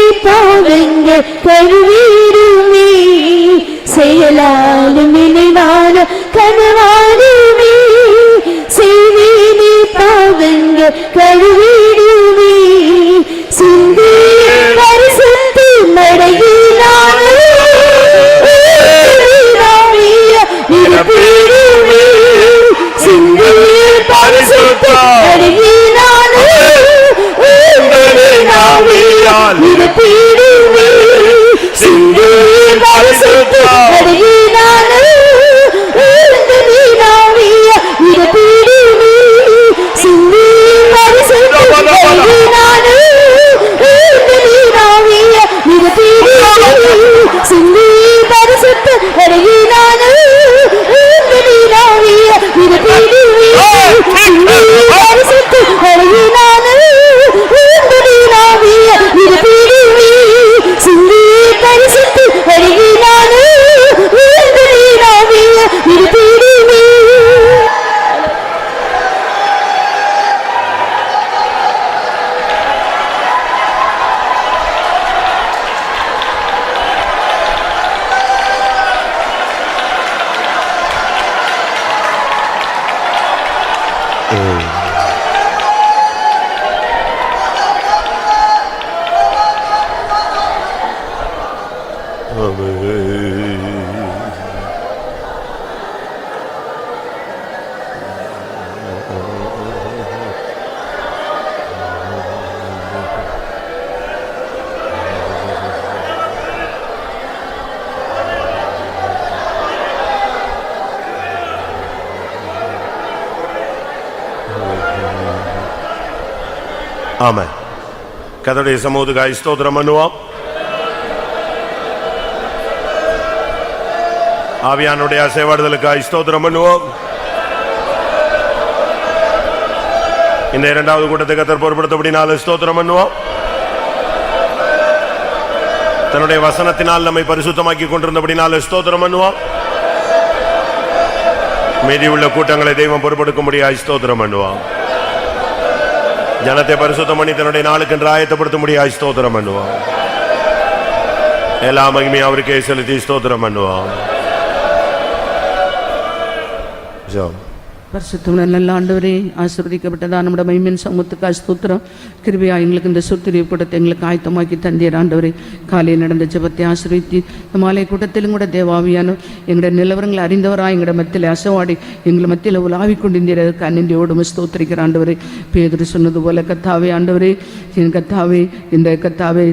இருப்பிடுமே சிந்தியின் பரிசுத்த அடியினாலே இந்த நீராவிய இருப்பிடுமே சிந்தியின் பரிசுத்த அடியினாலே இந்த நீராவிய இருப்பிடுமே சிந்தியின் பரிசுத்த அடியினாலே இந்த நீராவிய இருப்பிடுமே சிந்தியின் பரிசுத்த அடியினாலே இந்த நீராவிய இருப்பிடுமே சிந்தியின் பரிசுத்த அடியினாலே இந்த நீராவிய இருப்பிடுமே. ஆமென். கர்த்தருடைய சமூகத்துக்காய் ஸ்தோத்திரம் பண்ணுவோம். ஆவியானுடைய அசைவாடுதலுக்காய் ஸ்தோத்திரம் பண்ணுவோம். இந்த இரண்டாவது கூட்டத்தை கர்த்தர் பொறுப்படுத்தபடினால ஸ்தோத்திரம் பண்ணுவோம். தன்னுடைய வசனத்தினால் நம்மை பரிசுத்தமாக்கி கொண்டிருந்தபடினால ஸ்தோத்திரம் பண்ணுவோம். மீதி உள்ள கூட்டங்களை தெய்வம் பொறுப்படுக்கும்படியாய் ஸ்தோத்திரம் பண்ணுவோம். ஜனத்தை பரிசுத்தம் பண்ணி தன்னுடைய நாளுக்கு ஆயத்தப்படுத்தும்படியாய் ஸ்தோத்திரம் பண்ணுவோம். எல்லா மகிமையும் அவருக்கே செலுத்தி ஸ்தோத்திரம் பண்ணுவோம். பரிசுத்தமுள்ள நல்ல ஆண்டவரே, ஆசீர்வதிக்கப்பட்டதா நம்முடைய மகிமையின் சமூகத்துக்காக ஸ்தோத்திரம். கிருபையா எங்களுக்கு இந்த சொத்துரிய கூட்டத்தை எங்களுக்கு ஆயத்தமாக்கி தந்தீர் ஆண்டவரே. காலையில் நடந்த ஜெபத்தை ஆசீர்வதித்து இந்த மாலை கூட்டத்திலும் கூட தேவாவியான எங்களுடைய நிலவரங்களை அறிந்தவராக எங்களுடைய மத்தியில் அசவாடி எங்களை மத்தியில் உலாவி கொண்டிருந்தீர். அதற்கு அன்னியோடு ஸ்தோத்திரிக்கிற ஆண்டவரே. பேதுரு சொன்னது போல கத்தாவே ஆண்டவரே, என் கத்தாவே இந்த கத்தாவே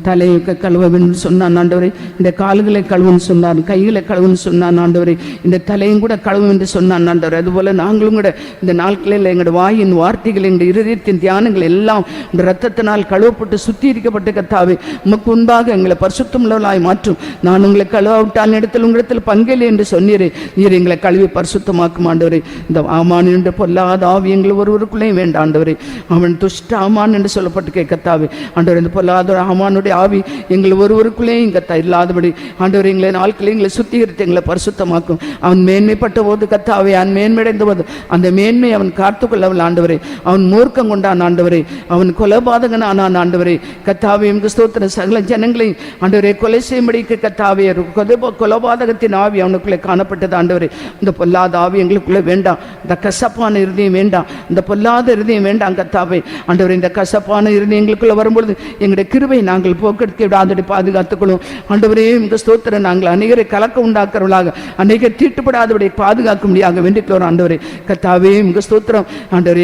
தலையை கழுவன்னு சொன்னான் ஆண்டவரே. இந்த கால்களை கழுவுன்னு சொன்னான், கைகளை கழுவுன்னு சொன்னான் ஆண்டவரே. இந்த தலையும் கூட கழுவும் என்று சொன்னான் ஆண்டவரே. அதுபோல நாங்களும் கூட இந்த நாட்களில் எங்களுடைய வாயின் வார்த்தைகள் எங்களுடைய இருதயத்தின் தியானங்கள் எல்லாம் இந்த ரத்தத்தினால் கழுவப்பட்டு சுத்திகரிக்கப்பட்டு கத்தாவே உமக்கு முன்பாக எங்களை பரிசுத்தமுள்ளவர்களாய் மாற்றும். நான் உங்களை கழுவாவிட்டால் இடத்தில் உங்களிடத்தில் பங்கில்லை என்று சொன்னீரே. நீர் எங்களை கழுவி பரிசுத்தமாக்கும் ஆண்டவரே. இந்த ஆமான் என்று பொல்லாத ஆவி எங்கள் ஒருவருக்குள்ளேயும் வேண்டாம் ஆண்டவரே. அவன் துஷ்ட ஆமான் என்று சொல்லப்பட்டு கத்தாவே ஆண்டவரே. இந்த பொல்லாத ஆமானுடைய ஆவி எங்கள் ஒருவருக்குள்ளேயும் கத்தா இல்லாதபடி ஆண்டவரே எங்களை நாட்களில் எங்களை சுத்திகரித்து எங்களை பரிசுத்தமாக்கும். அவன் மேன்மைப்பட்ட போது கத்தாவே மேன்மையடைந்த போது அந்த மேன்மை அவன் காத்துக்கொள்ளவள் ஆண்டவரே. அவன் மூர்க்கம் கொண்டான் ஆண்டவரே. அவன் கொலபாதகன் ஆனான் ஆண்டவரே. கத்தாவே ஸ்தோத்திர சகல ஜனங்களையும் ஆண்டவரே கொலை செய்யும்படிக்கு கத்தாவே கொலபாதகத்தின் ஆவி அவனுக்குள்ளே காணப்பட்டது ஆண்டவரே. இந்த பொல்லாத ஆவி எங்களுக்குள்ளே வேண்டாம். இந்த கசப்பான இருதயம் வேண்டாம். இந்த பொல்லாத இருதயம் வேண்டாம் கத்தாவே ஆண்டவரே. இந்த கசப்பான இருதயம் எங்களுக்குள்ள வரும்பொழுது எங்களுடைய கிருபை நாங்கள் போக்கெடுக்க விடாதபடி பாதுகாத்துக்கொள்ளும் ஆண்டவரே. ஸ்தோத்திர நாங்கள் அநேகரை கலக்க உண்டாக்குறவர்களாக அநேகர் தீட்டுப்படாதபடி பாதுகாக்க முடியாத வேண்டிக்கிறோம் ஆண்டவரே. கர்த்தாவே உங்க ஸ்தோத்திரம் ஆண்டவரே.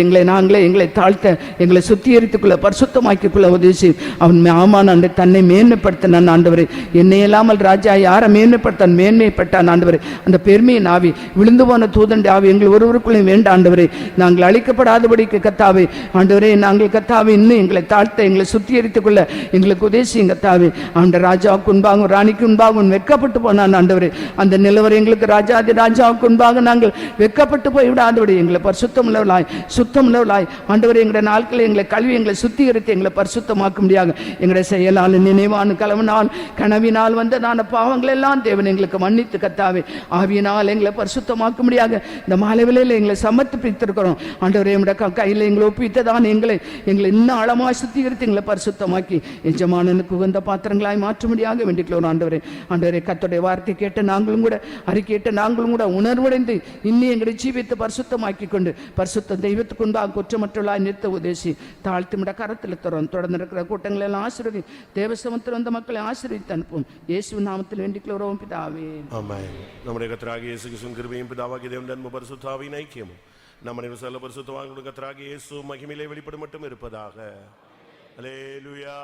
எங்களை தாழ்த்த எங்களை சுத்திகரித்துக்குள்ள பரிசுத்தமாக்கிக்குள்ள உதவி செய்யும். அவன் ஆமான் ஆண்டு தன்னை மேன்மைப்படுத்தினான் ஆண்டவரே. என்னை இல்லாமல் ராஜா யாரை மேன்மைப்படுத்தான்? மேன்மைப்பட்டான் ஆண்டவரே. அந்த பெருமையின் ஆவி விழுந்து போன தூதண்ட ஆவி எங்கள் ஒருவருக்குள்ளே வேண்டாம் ஆண்டவரே. நாங்கள் அழிக்கப்படாதபடிக்கு கத்தாவே ஆண்டவரே. நாங்கள் கத்தாவே இன்னும் எங்களை தாழ்த்த எங்களை சுத்திகரித்துக்குள்ள எங்களுக்கு உதவி செய்யும் கத்தாவே. ஆண்ட ராஜாவுக்கு உண்பாகும் ராணிக்கு உண்பாகும் வெட்கப்பட்டு போனான் ஆண்டவரே. அந்த நிலவரம் எங்களுக்கு ராஜாதி ராஜாவுக்கு உண்பாக நாங்கள் வெட்கப்பட்டு போய் விடாதபடி எங்களை பரிசுத்தமுள்ளவளாய் சுத்தமுள்ளவளாய் ஆண்டவரே எங்களுடைய நாட்களை எங்களை கல்வி எங்களை சுத்திகரித்து எங்களை பரிசுத்தமாக்க முடியாது. எங்களுடைய செயலால் நினைவான கலவனால் கனவினால் வந்ததான பாவங்கள் எல்லாம் தேவன் எங்களுக்கு மன்னித்து கத்தாவே ஆவியினால் எங்களை பரிசுத்தமாக்க முடியாது. இந்த மாலைவிலையில் எங்களை சமர்ப்பித்திருக்கிறோம் ஆண்டவரே. நம்முடைய கையில் எங்களை ஒப்பித்ததான் எங்களை இன்னும் ஆழமாக சுத்திகரித்து எங்களை பரிசுத்தமாக்கி எஜமானனுக்கு உகந்த பாத்திரங்களாய் மாற்ற முடியாது வேண்டிக்கிறோம் ஆண்டவரே. ஆண்டவரே கர்த்தருடைய வார்த்தை கேட்டு நாங்களும் கூட அறிக்கையிட்டு நாங்களும் கூட உணர்வடைந்து இன்னும் எங்களை ஜீவித்து பரிசுத்தமாக்கி கொண்டு பரிசுத்த தெய்வத்துக்கு உண்டாக குற்றமற்றவர்களாய் நிறுத்த உதேசி தாழ்த்திமிட கரத்தில் தரோம். தொடர்ந்து இருக்கிற கூட்டங்கள் எல்லாம் ஆசீர்வதி தேவசமத்தில் வந்த மக்களை ஆசீர்வதித்து அனுப்பும். இயேசு நாமத்தில் வேண்டிக்கிறோம் பிதாவே. ஆமென். நம்முடைய கர்த்தராகிய இயேசு கிறிஸ்துவின் கிருபையும் பிதாவாகிய தேவனுடைய அன்பும் பரிசுத்த ஐக்கியமும் நம்முடைய சகல பரிசுத்தவான்களுடைய கர்த்தராகிய இயேசு மகிமையிலே வெளிப்படும் மட்டும் இருப்பதாக. அல்லேலூயா.